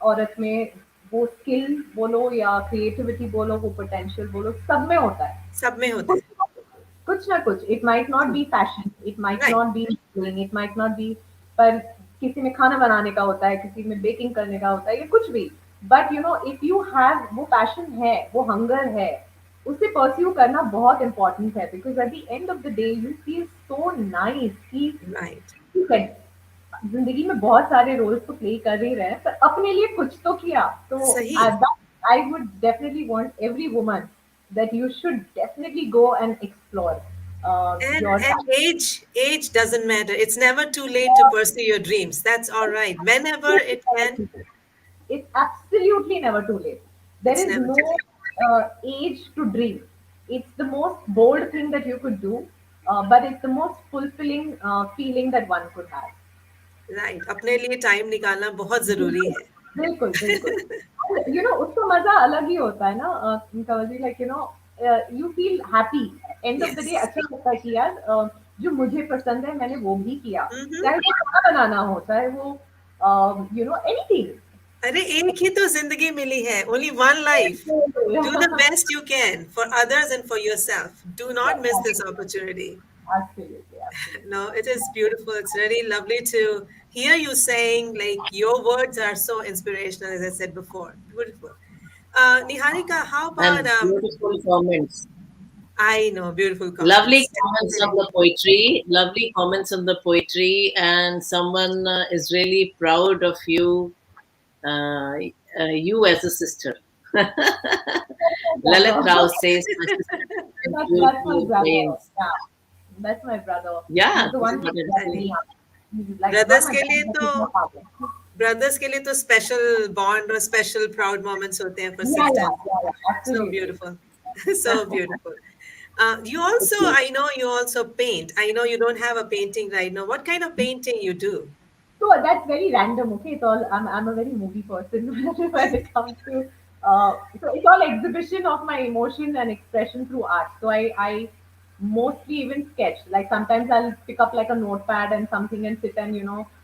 औरत में वो skill बोलो या creativity बोलो वो potential बोलो सब में होता है सब में होता कुछ है. कुछ ना कुछ it might not be fashion it might Right. Not be doing it might not be पर किसी में खाना बनाने का होता है किसी में बेकिंग करने का होता है या कुछ भी बट इफ यू हैव वो पैशन है वो हंगर है उसे परस्यू करना बहुत इंपॉर्टेंट है because at the end of the day you feel so nice कि Right. ठीक है जिंदगी में बहुत सारे रोल्स तो प्ले कर ही रहे हैं पर अपने लिए कुछ तो किया तो सही. I would definitely want every woman that you should definitely go and explore your And talent. age doesn't matter. It's never too late to pursue your dreams. That's all right. Whenever Absolutely it never can, too late. It's absolutely never too late. There it's is never no too late. age to dream. It's the most bold thing that you could do, but it's the most fulfilling feeling that one could have. Right. अपने लिए time निकालना बहुत जरूरी बिल्कुल, है. बिल्कुल, बिल्कुल। उसका मज़ा अलग ही होता है ना Kanwal ji like you feel happy end of the day Yes. अच्छा लगता है कि यार जो मुझे पसंद है मैंने वो भी किया। Mm-hmm. चाहे वो खाना बनाना हो, चाहे वो एनीथिंग। अरे एक ही तो जिंदगी मिली है. Only one life. Do the best you can for others and for yourself. Do not miss this opportunity. Absolutely, absolutely. No, it is beautiful. It's really lovely to hear you saying, like, your words are so inspirational, as I said before. Beautiful. Niharika, how about, And beautiful comments. I know, beautiful Lovely comments. comments on the poetry. Lovely comments on the poetry. And someone is really proud of you, uh, you as a sister. Lalit Brother. Rao says, my sister and That's my beautiful brother. brains. Yeah, that's my brother. Yeah, He's the this one is who what it set says. me up. He's like not Brothers my के dad, लिए but तो he's my father. brothers के लिए तो special bond or special proud moments होते हैं for Yeah, sisters. yeah, yeah, yeah, So absolutely. beautiful. So beautiful. You also, Okay. I know you also paint. I know you don't have a painting right now. What kind of painting you do? So that's very random. Okay, it's all I'm a very movie person when it comes to so it's all exhibition of my emotion and expression through art. So I mostly even sketch. Like sometimes I'll pick up like a notepad and something and sit and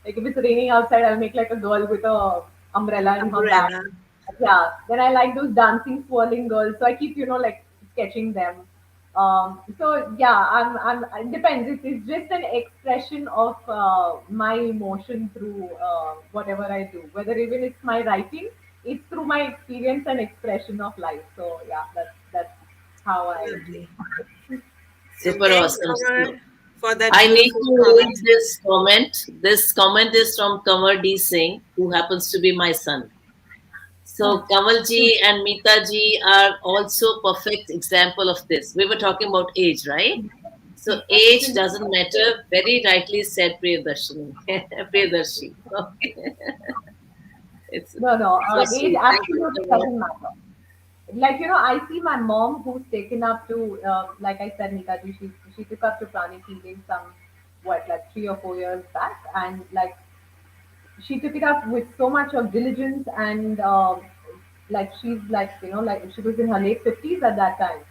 like if it's raining outside, I'll make like a girl with a umbrella in her back. Umbrella. Yeah, then I like those dancing swirling girls. So I keep like sketching them. So yeah, it depends. It's just an expression of my emotion through whatever I do. Whether even it's my writing, it's through my experience and expression of life. So yeah, that's how I do. Lovely. And Super thanks awesome. So, for that I need beautiful to read comment. this comment. This comment is from Kamar D. Singh, who happens to be my son. So Kamalji and Meeta ji are also perfect example of this. We were talking about age, right? So age doesn't matter. Very rightly said, Priyadarshini. Priyadarshi. Okay. It's No, no, so age sweet. Thank you absolutely so much. doesn't matter. Like, I see my mom who's taken up to, like I said, Nitaji, she took up to pranic healing some, what, like 3 or 4 years back, and like she took it up with so much of diligence, and like she's like, like she was in her late 50s at that time.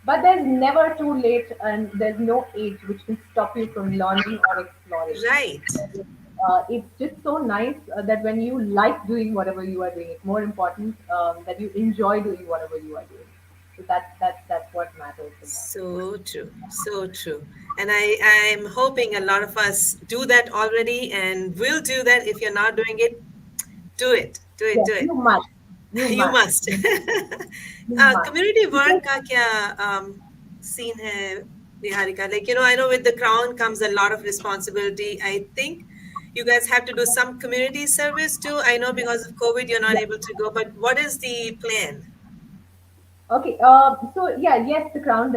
But there's never too late, and there's no age which can stop you from learning or exploring. Right. It's just so nice that when you like doing whatever you are doing, it's more important that you enjoy doing whatever you are doing. So that's what matters the most. So true. So true. And I'm hoping a lot of us do that already and will do that. If you're not doing it, do it. Do it. Yes, Do you it. must. You You must. must. You must. Community Because work का क्या scene है, Niharika? Like, I know with the crown comes a lot of responsibility. I think you guys have to do some community service too. I know because of COVID you're not yeah. able to go, but what is the plan? Okay, so yeah, yes, the crown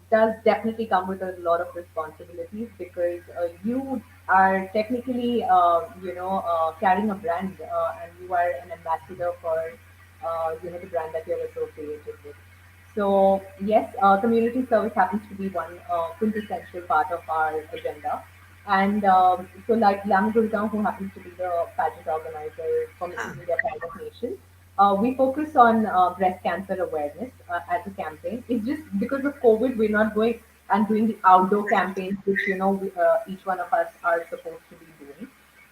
does definitely come with a lot of responsibilities, because you are technically, carrying a brand, and you are an ambassador for, the brand that you're associated with. So yes, community service happens to be one quintessential part of our agenda. And so, like Glamour, who happens to be the pageant organizer for Mrs. Ah, India Pride of Nations, we focus on breast cancer awareness as a campaign. It's just because of COVID, we're not going and doing the outdoor right. campaigns, which each one of us are supposed to be doing.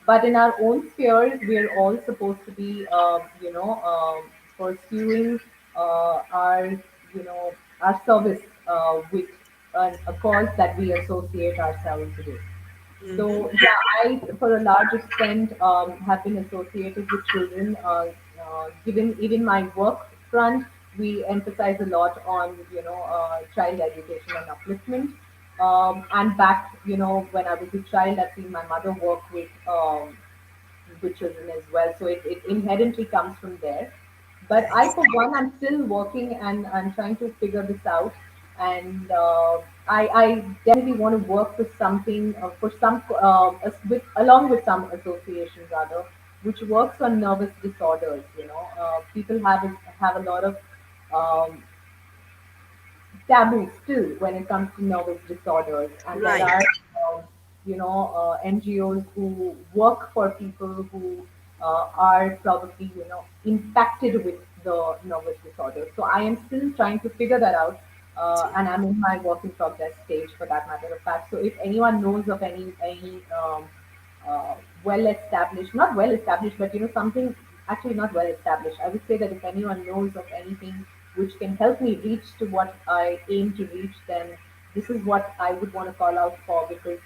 But in our own spheres, we're all supposed to be, pursuing our service with a cause that we associate ourselves with. Mm-hmm. So yeah, I, for a large extent, have been associated with children. Given even my work front, we emphasize a lot on child education and upliftment. And back, when I was a child, I've seen my mother work with children as well. So it inherently comes from there. But I, Nice. for one, I'm still working, and I'm trying to figure this out. And I definitely want to work with something, for some, along with some association rather, which works on nervous disorders. People have a lot of um, taboo still when it comes to nervous disorders, and there Right. are NGOs who work for people who are probably impacted with the nervous disorder. So I am still trying to figure that out, and I'm in my work in progress stage, for that matter of fact. So if anyone knows of any well established, not well established, but something, actually not well established. I would say that if anyone knows of anything which can help me reach to what I aim to reach, then this is what I would want to call out for, because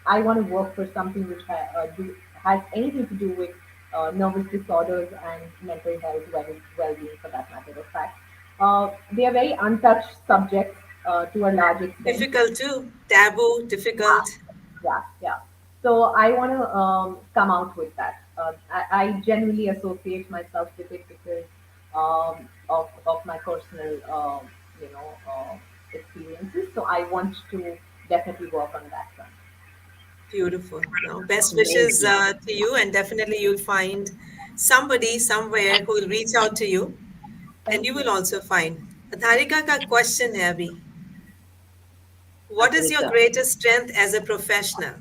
I want to work for something which has anything to do with nervous disorders and mental health, well-being, for that matter of fact. They are very untouched subjects to a large extent. Difficult too. Taboo, difficult. Yeah. So I want to come out with that. I genuinely associate myself with it because of my personal, experiences. So I want to definitely work on that front. Beautiful. No, best wishes Amazing. to you, and definitely you'll find somebody somewhere who will reach out to you, and Thank you you. will also find. Dharika का question है अभी. What is your Adrika. greatest strength as a professional?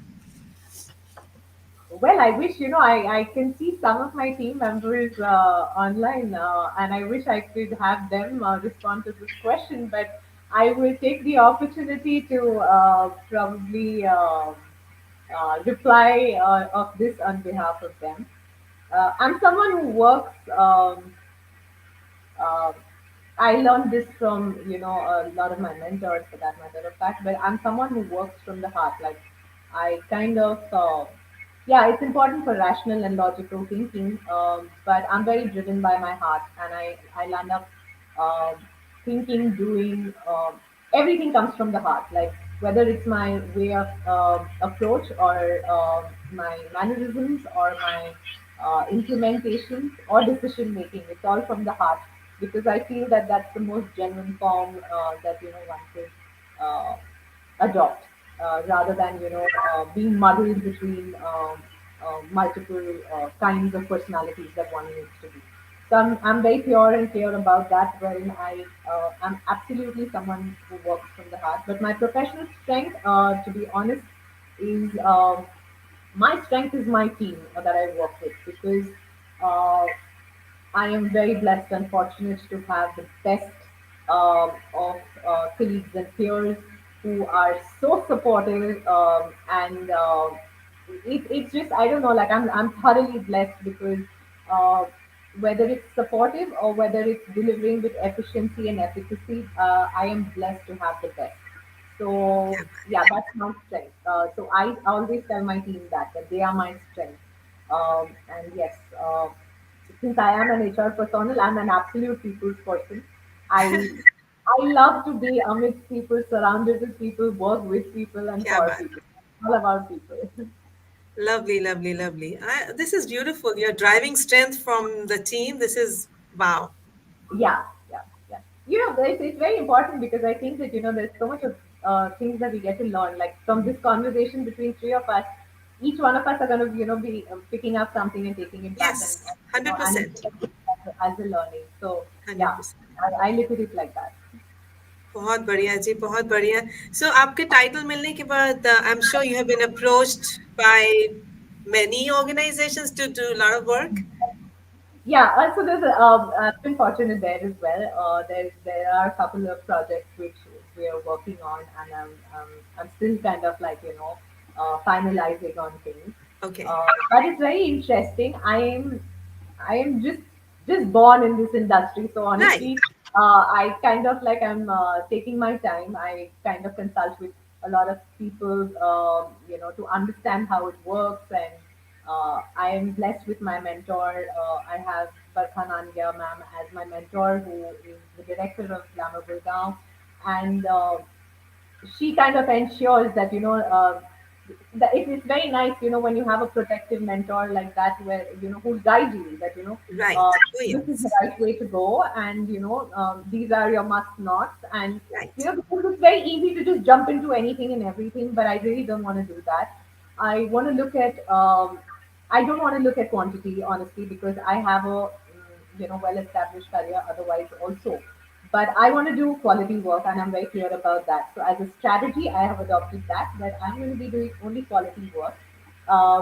Well, I wish, I can see some of my team members online, and I wish I could have them respond to this question, but I will take the opportunity to probably reply of this on behalf of them. I'm someone who works. Uh, I learned this from a lot of my mentors, for that matter of fact. But I'm someone who works from the heart. Like, I kind of yeah, it's important for rational and logical thinking. But I'm very driven by my heart, and I land up um, thinking, doing. Everything comes from the heart. Like, whether it's my way of approach, or my mannerisms, or my implementations, or decision making, it's all from the heart, because I feel that that's the most genuine form that one could uh, adopt. rather than being muddled between multiple kinds of personalities that one needs to be. So I'm very pure and clear about that. Wherein I'm absolutely someone who works from the heart. But my professional strength, to be honest, is my strength is my team that I work with, because uh, I am very blessed and fortunate to have the best of colleagues and peers who are so supportive, and it's just, I don't know, like I'm thoroughly blessed, because uh, whether it's supportive or whether it's delivering with efficiency and efficacy, I am blessed to have the best. So yeah, that's my strength. So I always tell my team that they are my strength. And yes, since I am an HR personnel, I'm an absolute people's person. I I love to be amidst people, surrounded with people, work with people, and क्या for बात people. All about people. Lovely, lovely, lovely. This is beautiful. Your driving strength from the team. This is wow. Yeah, yeah, yeah. It's very important, because I think that there's so much of things that we get to learn. Like from this conversation between three of us, each one of us are going to be picking up something and taking it back, and Yes, 100%. implementing it as a learning. So yeah, 100%. I look at it like that. बहुत बढ़िया जी, बहुत बढ़िया. So आपके title मिलने के बाद, I'm sure you have been approached by many organizations to do a lot of work. Yeah, so I've been fortunate there as well. There are a couple of projects which we are working on, and I'm still kind of like finalizing on things. Okay. But it's very interesting. I am just born in this industry, so Right. honestly, I kind of like I'm taking my time. I kind of consult with a lot of people, to understand how it works, and I am blessed with my mentor. I have Barkhan Ania ma'am as my mentor, who is the director of Glamour, and she kind of ensures that that it's very nice, when you have a protective mentor like that, where who guides you, that Right. uh, Oh, this is the yes. right way to go, and these are your must nots, and Right. because it's very easy to just jump into anything and everything, but I really don't want to do that. I want to look at I don't want to look at quantity, honestly, because I have a well established career otherwise also, but I want to do quality work, and I'm very clear about that. So as a strategy, I have adopted that I'm going to be doing only quality work,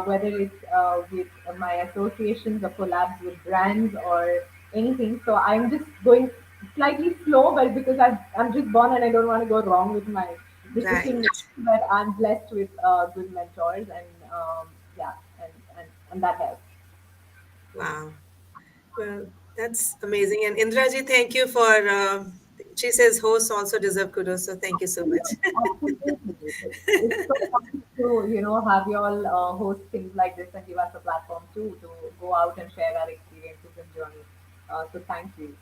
whether it's with my associations or collabs with brands or anything. So I'm just going slightly slow, but because I'm just born and I don't want to go wrong with my decision Right. making. But I'm blessed with good mentors, and yeah, and that helps. Wow. Well, that's amazing. And Indraji, thank you for. She says hosts also deserve kudos, so thank you so much. Absolutely. It's so fun to, have you all host things like this and give us a platform too, to go out and share our experiences and journey. So thank you.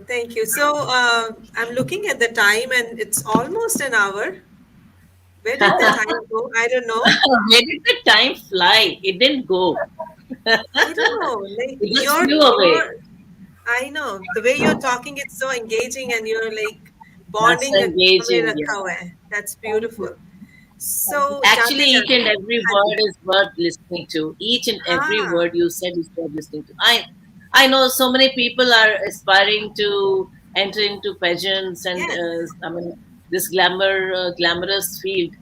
Thank you. So I'm looking at the time, and it's almost an hour. Where did the time go? I don't know. Where did the time fly? It didn't go. I don't know. Like It just flew away. I know the way you're talking. It's so engaging, and you're like That's bonding with हमें engaging. रखा Yeah. हुआ है. That's Thank you. beautiful. Thank you. So Actually, जाते each and जाते, every हाँ word ji, is worth listening to. Each and every हाँ, word you said is worth listening to. I know so many people are aspiring to enter into pageants and yes, I mean this glamorous field.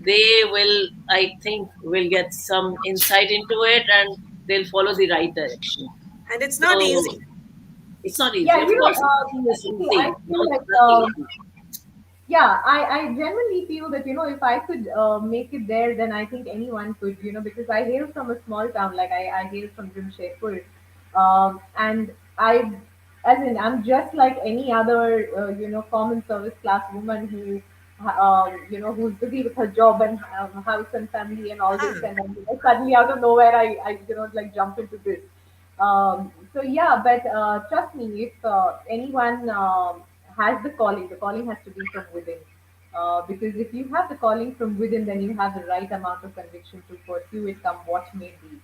They will, I think, will get some insight into it and they'll follow the right direction. and it's not So easy. it's not Yeah, easy. Of course, nothing is see, I easy. feel No, like nothing easy. yeah, I genuinely feel that if I could make it there, then I think anyone could, because I hail from a small town, like I hail from Jamshedpur, and as in, I'm just like any other, common service class woman who, who's busy with her job and house and family and all this, Huh, and then suddenly out of nowhere, I like jump into this. So yeah, but trust me, if anyone has the calling has to be from within. Because if you have the calling from within, then you have the right amount of conviction to pursue it, come what may be.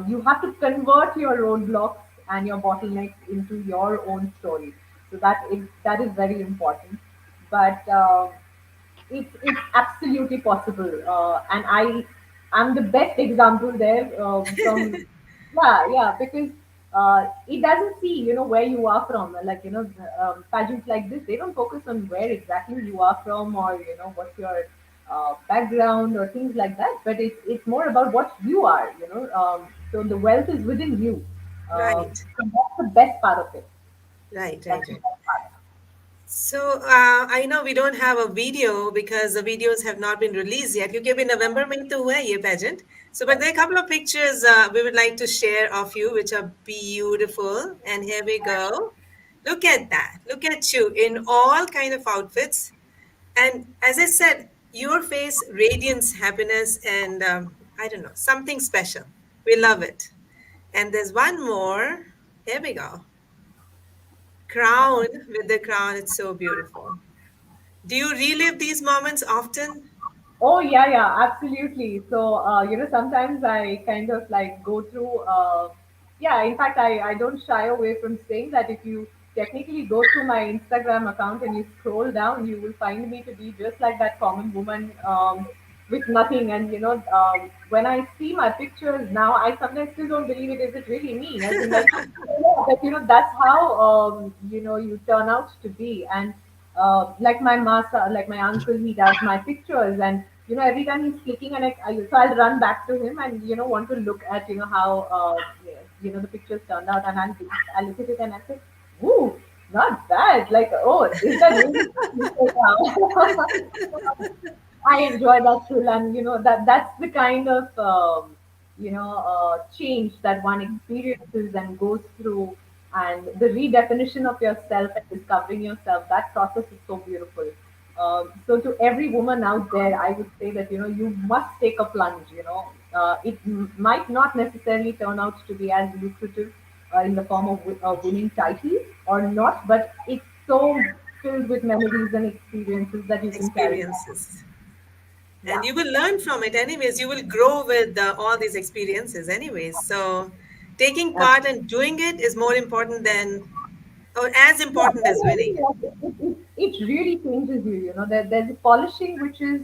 You have to convert your roadblocks and your bottlenecks into your own story. So that is very important. But it's absolutely possible, and I'm the best example there, from yeah, because it doesn't see, where you are from. Like, pageants like this, they don't focus on where exactly you are from, or what's your background or things like that, but it's more about what you are, so the wealth is within you. Right, So that's the best part of it. right, right, That's the right. best part. So I know we don't have a video because the videos have not been released yet. क्योंकि अभी नवंबर में ही तो हुआ है ये pageant. So, but there are a couple of pictures we would like to share of you, which are beautiful. And here we go. Look at that. Look at you in all kind of outfits. And as I said, your face radiance happiness and I don't know, something special. We love it. And there's one more. Here we go. Crown with the crown. It's so beautiful. Do you relive these moments often? Oh yeah, yeah, absolutely. So sometimes I kind of like go through. Yeah, in fact, I don't shy away from saying that if you technically go through my Instagram account and you scroll down, you will find me to be just like that common woman, with nothing. And when I see my pictures now, I sometimes still don't believe it. Is it really me? As in, like, but that's how you turn out to be. And like my master, like my uncle, he does my pictures, and every time he's clicking, and so I'll run back to him and want to look at how the pictures turned out, and I'll look at it and I say, "Ooh, not bad." Like, oh, is that really? I enjoy that thrill, and that's the kind of change that one experiences and goes through, and the redefinition of yourself and discovering yourself. That process is so beautiful. So to every woman out there, I would say that you must take a plunge. It might not necessarily turn out to be as lucrative in the form of winning titles or not, but it's so filled with memories and experiences that you can carry. Experiences. And Yeah. you will learn from it anyways. You will grow with all these experiences anyways. So taking part and doing it is more important than, or as Yeah, important as winning. it really changes you. There's a polishing which is,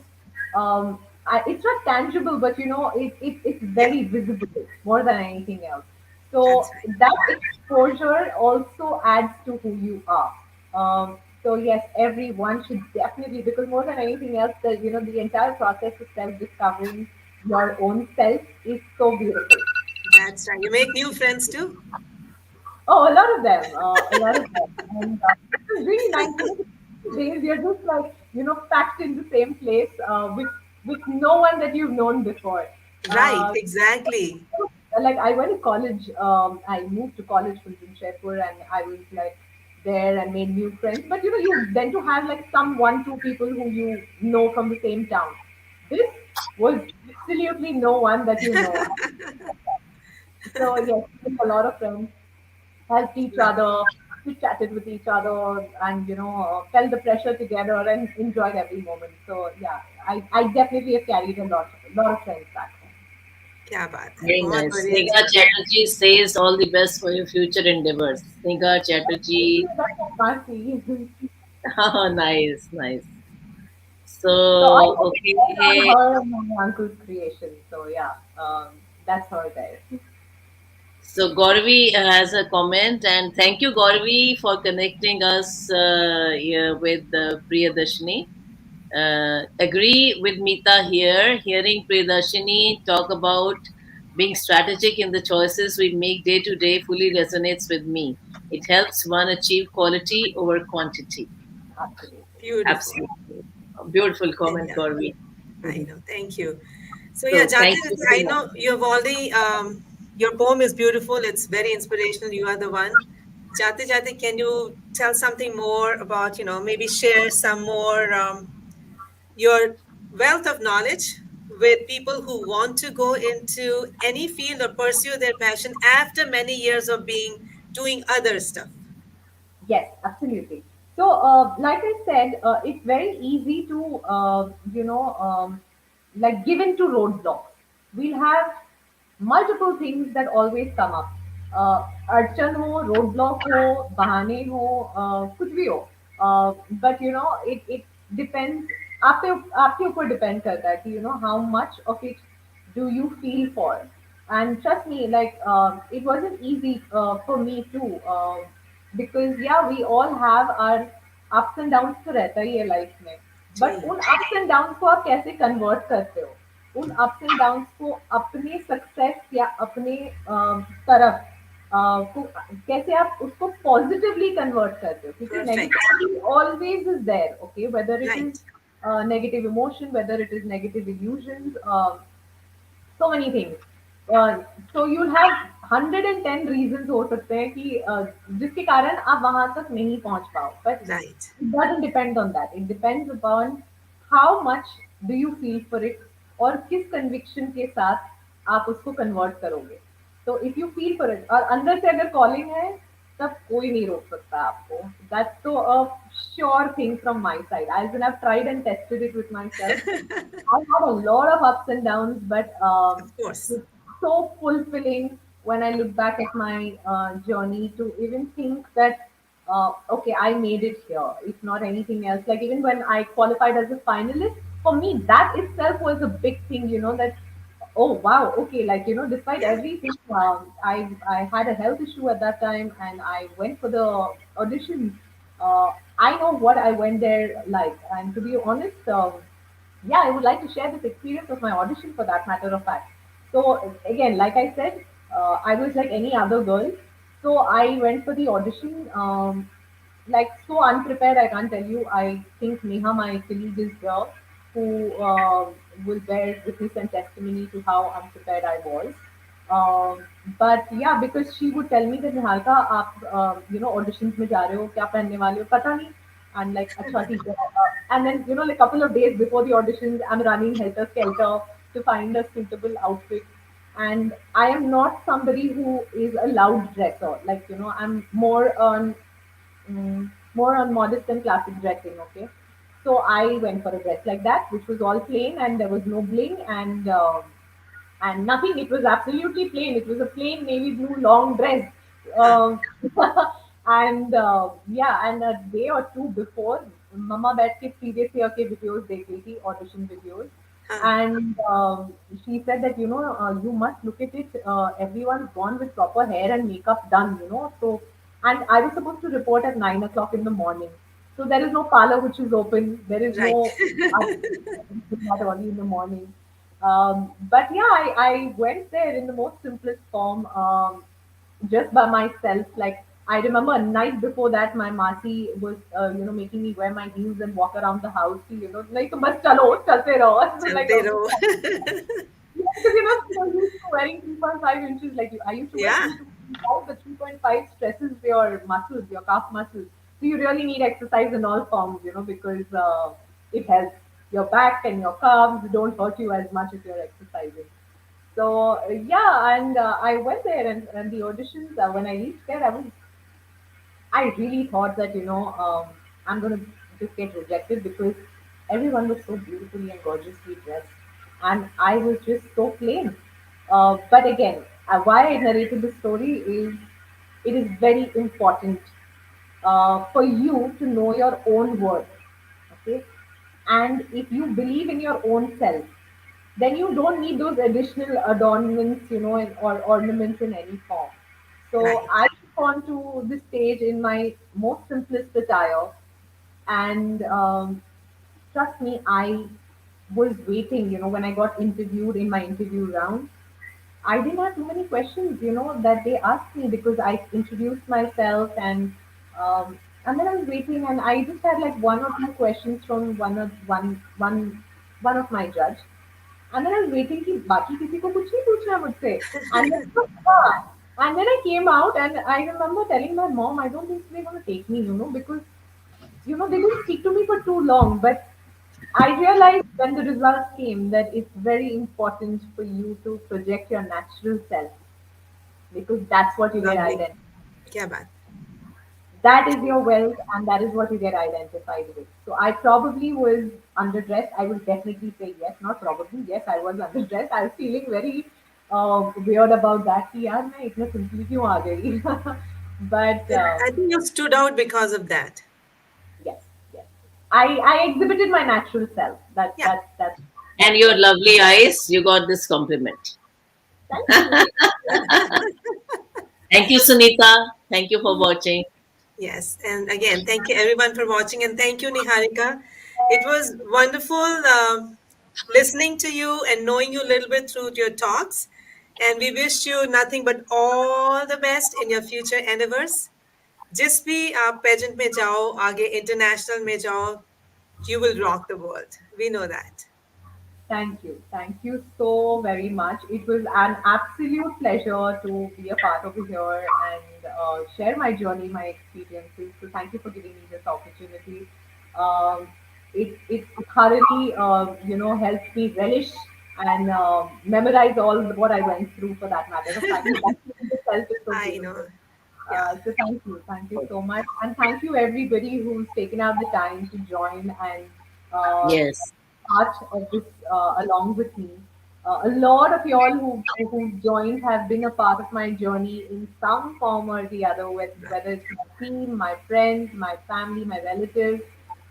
it's not tangible, but it's Yeah, very visible more than anything else. that's So right. that exposure also adds to who you are. So yes, everyone should definitely, because more than anything else, the entire process of self discovering your own self is so beautiful. That's right. You make new friends too. Oh, a lot of them, a lot of them. And it was really nice. Days you're just like, packed in the same place, with no one that you've known before. Right, Uh, exactly. like I went to college. I moved to college from Jamshedpur, and I was like there and made new friends. But you then to have like some one, two people who you know from the same town. This was absolutely no one that you know. So yes, with a lot of friends, helped each Love. other, we chatted with each other, and felt the pressure together and enjoyed every moment. So yeah, I definitely have carried a lot of friends back home. क्या बात है Very बहुत nice. बढ़िया Sneha ji Chatterjee says all the best for your future endeavors. Sneha Thank Chatterjee. you, that's Marcy. Oh, nice, nice. So I So, depend on okay. her and my uncle's creation. So yeah, that's her there. So Gauravi has a comment, and thank you, Gauravi, for connecting us here with Priyadarshini. Agree with Meeta here. Hearing Priyadarshini talk about being strategic in the choices we make day to day fully resonates with me. It helps one achieve quality over quantity. Absolutely. beautiful Absolutely. Beautiful comment, yeah Gauravi. I know thank you so yeah So Jati thank you so I much. know you have already your poem is beautiful it's very inspirational you are the one Jati can you tell something more about maybe share some more your wealth of knowledge with people who want to go into any field or pursue their passion after many years of being doing other stuff. Yes, absolutely. So, like I said, it's very easy to, like give in to roadblocks. We'll have multiple things that always come up. अड़चन हो, roadblock हो, बहाने हो, कुछ भी हो. But it depends. आपके आपके ऊपर डिपेंड करता है कि how much of it do you feel for. And trust me, like, it wasn't easy for me too, because yeah, we all have our ups and downs तो रहता ही है life में. जी. बट उन अप्स एंड डाउन्स को आप कैसे convert करते हो, उन अप्स एंड डाउन्स को अपने सक्सेस या अपने तरफ को कैसे आप उसको पॉजिटिवली कन्वर्ट करते हो, क्योंकि Perfect. Negativity always is there. Okay, whether it is Right. negative emotion, whether it is negative illusions, so many things. So you'll have 110 reasons हो सकते हैं कि जिसके कारण आप वहां तक नहीं पहुंच पाओ. But Right. it doesn't depend on that. It depends upon how much do you feel for it, और किस conviction के साथ आप उसको convert करोगे. तो if you feel for it और अंदर से अगर calling है, तब कोई नहीं रोक सकता आपको. That's so a sure thing from my side. I've tried and tested it with myself. I had a lot of ups and downs, but Of course. it's so fulfilling when I look back at my journey to even think that, okay, I made it here, if not anything else. Like, even when I qualified as a finalist, for me, that itself was a big thing, that, oh, wow, okay, like, despite Yeah. everything, I had a health issue at that time and I went for the audition. I know what I went there like. And to be honest, yeah, I would like to share this experience of my audition, for that matter of fact. So again, like I said, I was like any other girl. So I went for the audition, like so unprepared. I can't tell you. I think Neha, my colleague, is here, who will bear witness and testimony to how unprepared I was. Um, but yeah, because she would tell me that Niharika, आप auditions में जा रहे हो, क्या पहनने वाले हो, पता नहीं. And like, अच्छा ठीक है. And then like a couple of days before the auditions, I'm running helter skelter to find a suitable outfit. And I am not somebody who is a loud dresser. Like, I'm more on modest and classic dressing. Okay, so I went for a dress like that, which was all plain and there was no bling, and nothing. It was absolutely plain. It was a plain navy blue long dress. Huh. And yeah, and a day or two before, Mama बैठ के previous year के videos देख रही थी, audition videos. Huh. And she said that, you must look at it. Everyone's gone with proper hair and makeup done, So, and I was supposed to report at 9 o'clock in the morning. So there is no parlor which is open. There is Right. no that early in the morning. But yeah, I went there in the most simplest form, just by myself. Like, I remember a night before that, my Masi was, making me wear my heels and walk around the house. Like, bas chalo, chalte raho. Like, चलते रहो. yeah, because so used to wearing 3.5 inches. Like, I used to wear Yeah. 3.5, but 3.5 stresses your muscles, your calf muscles. So you really need exercise in all forms, because it helps your back and your calves don't hurt you as much if you're exercising. So yeah, and I went there, and the auditions. When I reached there, I really thought that, I'm gonna just get rejected because everyone was so beautifully and gorgeously dressed, and I was just so plain. But again, why I narrated the story is, it is very important for you to know your own worth. Okay, and if you believe in your own self, then you don't need those additional adornments, or ornaments in any form. So Right. I took on to the stage in my most simplest attire, and trust me, I was waiting. When I got interviewed in my interview round, I didn't have too many questions, that they asked me, because I introduced myself, and then I was waiting, and I just had like one or two questions from one of my judge, and then I was waiting कि बाकी किसी को कुछ नहीं पूछना मुझसे. And then and then I came out, and I remember telling my mom, I don't think they're gonna take me, because they didn't speak to me for too long. But I realized when the results came that it's very important for you to project your natural self, because that's what you get Lovely. identified. क्या बात. That is your wealth, and that is what you get identified with. So I probably was underdressed. I will definitely say yes, not probably, yes, I was underdressed. I was feeling very weird about that कि यार मैं इतना simply क्यों आ गई. But I think you stood out because of that. yes, yes. I exhibited my natural self. Yeah. And your lovely eyes, you got this compliment. Thank you. Thank you, Sunita. Thank you for watching. Yes, and again, thank you everyone for watching, and thank you, Niharika. It was wonderful listening to you and knowing you a little bit through your talks. And we wish you nothing but all the best in your future endeavors. जिस भी आप pageant में जाओ आगे international में जाओ you will rock the world. We know that. Thank you. Thank you so very much. It was an absolute pleasure to be a part of here and share my journey, my experiences. So thank you for giving me this opportunity. Um, it thoroughly, helped me relish and memorize all what I went through for that matter. The fact that that itself is so I know. beautiful. Yeah. So thank you so much, and thank you everybody who's taken out the time to join and Yes. part of this along with me. A lot of y'all who joined have been a part of my journey in some form or the other, whether it's my team, my friends, my family, my relatives,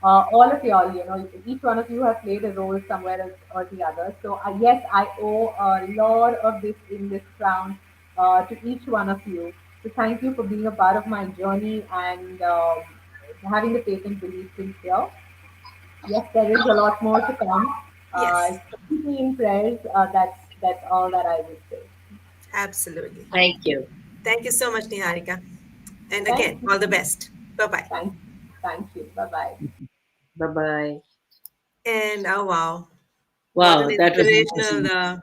all of y'all. Each one of you have played a role somewhere or the other. So yes, I owe a lot of this in this crown to each one of you. So thank you for being a part of my journey and having the faith and belief in here. Yes, there is a lot more to come. Yes, Keep me in prayers. That's all that I would say. absolutely. Thank you. Thank you so much, Niharika. And Thank again, you. all the best. Bye bye. Thank you. Thank you. Bye bye. Bye bye. And oh wow, what an Wow, that was inspirational, amazing.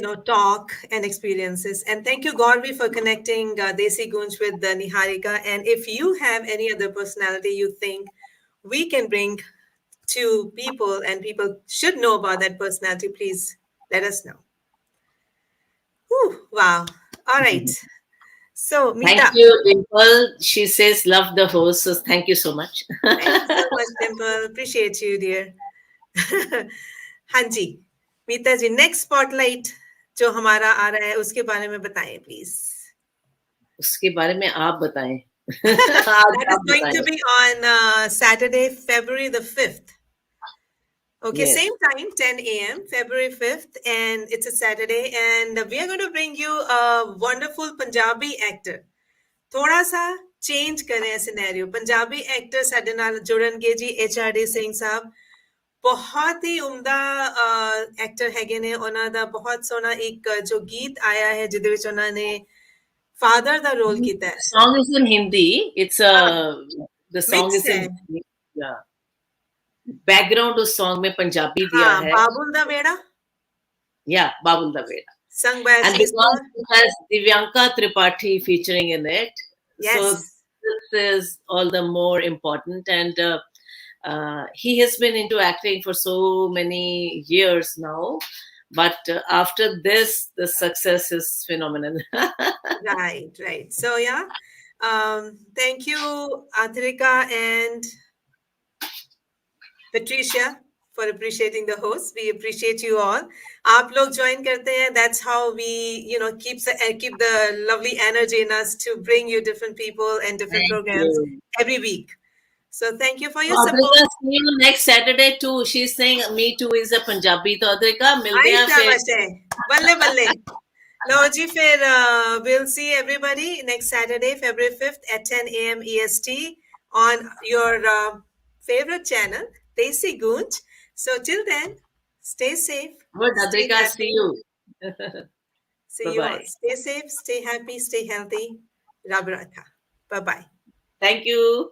Yes. talk and experiences. And thank you, Gauri, for connecting Desi Gunj with Niharika. And if you have any other personality you think we can bring to people and people should know about that personality, please let us know. Whew, wow. All right. So, Thank Meeta, you, Dimple. She says, love the host. So thank you so much. thank you so much, Dimple. Appreciate you, dear. हाँ जी, मीता जी, next spotlight जो हमारा आ रहा है उसके बारे में बताएं please. उसके बारे में आप बताएं. आज That is आप going to बताएं. be on Saturday, February the 5th. Okay, Yes. same time, 10 a.m., February 5th, and it's a Saturday. And we are going to bring you a wonderful Punjabi actor. थोड़ा सा change करें scenario. Punjabi actor ਸਾਡੇ ਨਾਲ ਜੁੜਨਗੇ ਜੀ HRD Singh Sahib. ਬਹੁਤ ਹੀ ਉਮਦਾ actor ਹੈਗੇ ਨੇ. ਉਹਨਾਂ ਦਾ ਬਹੁਤ ਸੋਹਣਾ ਇੱਕ ਜੋ ਗੀਤ ਆਇਆ ਹੈ ਜਿਹਦੇ ਵਿੱਚ ਉਹਨਾਂ ਨੇ ਫਾਦਰ ਦਾ ਰੋਲ ਕੀਤਾ The ਹੈ. song is in Hindi. It's the song mix is है. in yeah. Background उस song में पंजाबी दिया हाँ, है. बाबुल दा बेड़ा. Yeah, Babul Da Veda. Sung by And Ashish because Kaur. it has Divyanka Tripathi featuring in it, so Yes. this is all the more important. And he has been into acting for so many years now. But after this, the success is phenomenal. Right. So yeah. Thank you, Adrika and Patricia, for appreciating the host. We appreciate you all. आप लोग join करते हैं. That's how we, keep the lovely energy in us to bring you different people and different Thank programs you. every week. So thank you for your support. Adrika, see you next Saturday too. She's saying me too is a Punjabi. So Adrika, मिलते Ay, हैं फिर. शाबाश है. बल्ले बल्ले. लो जी फिर we'll see everybody next Saturday, February 5th at 10 a.m. EST on your favorite channel, Desi Gunj. So till then, stay safe, Good, stay Adrika, see happy. you. See you all. Bye-bye. Stay safe, stay happy, stay healthy. Rab Rakha. Bye-bye. Thank you.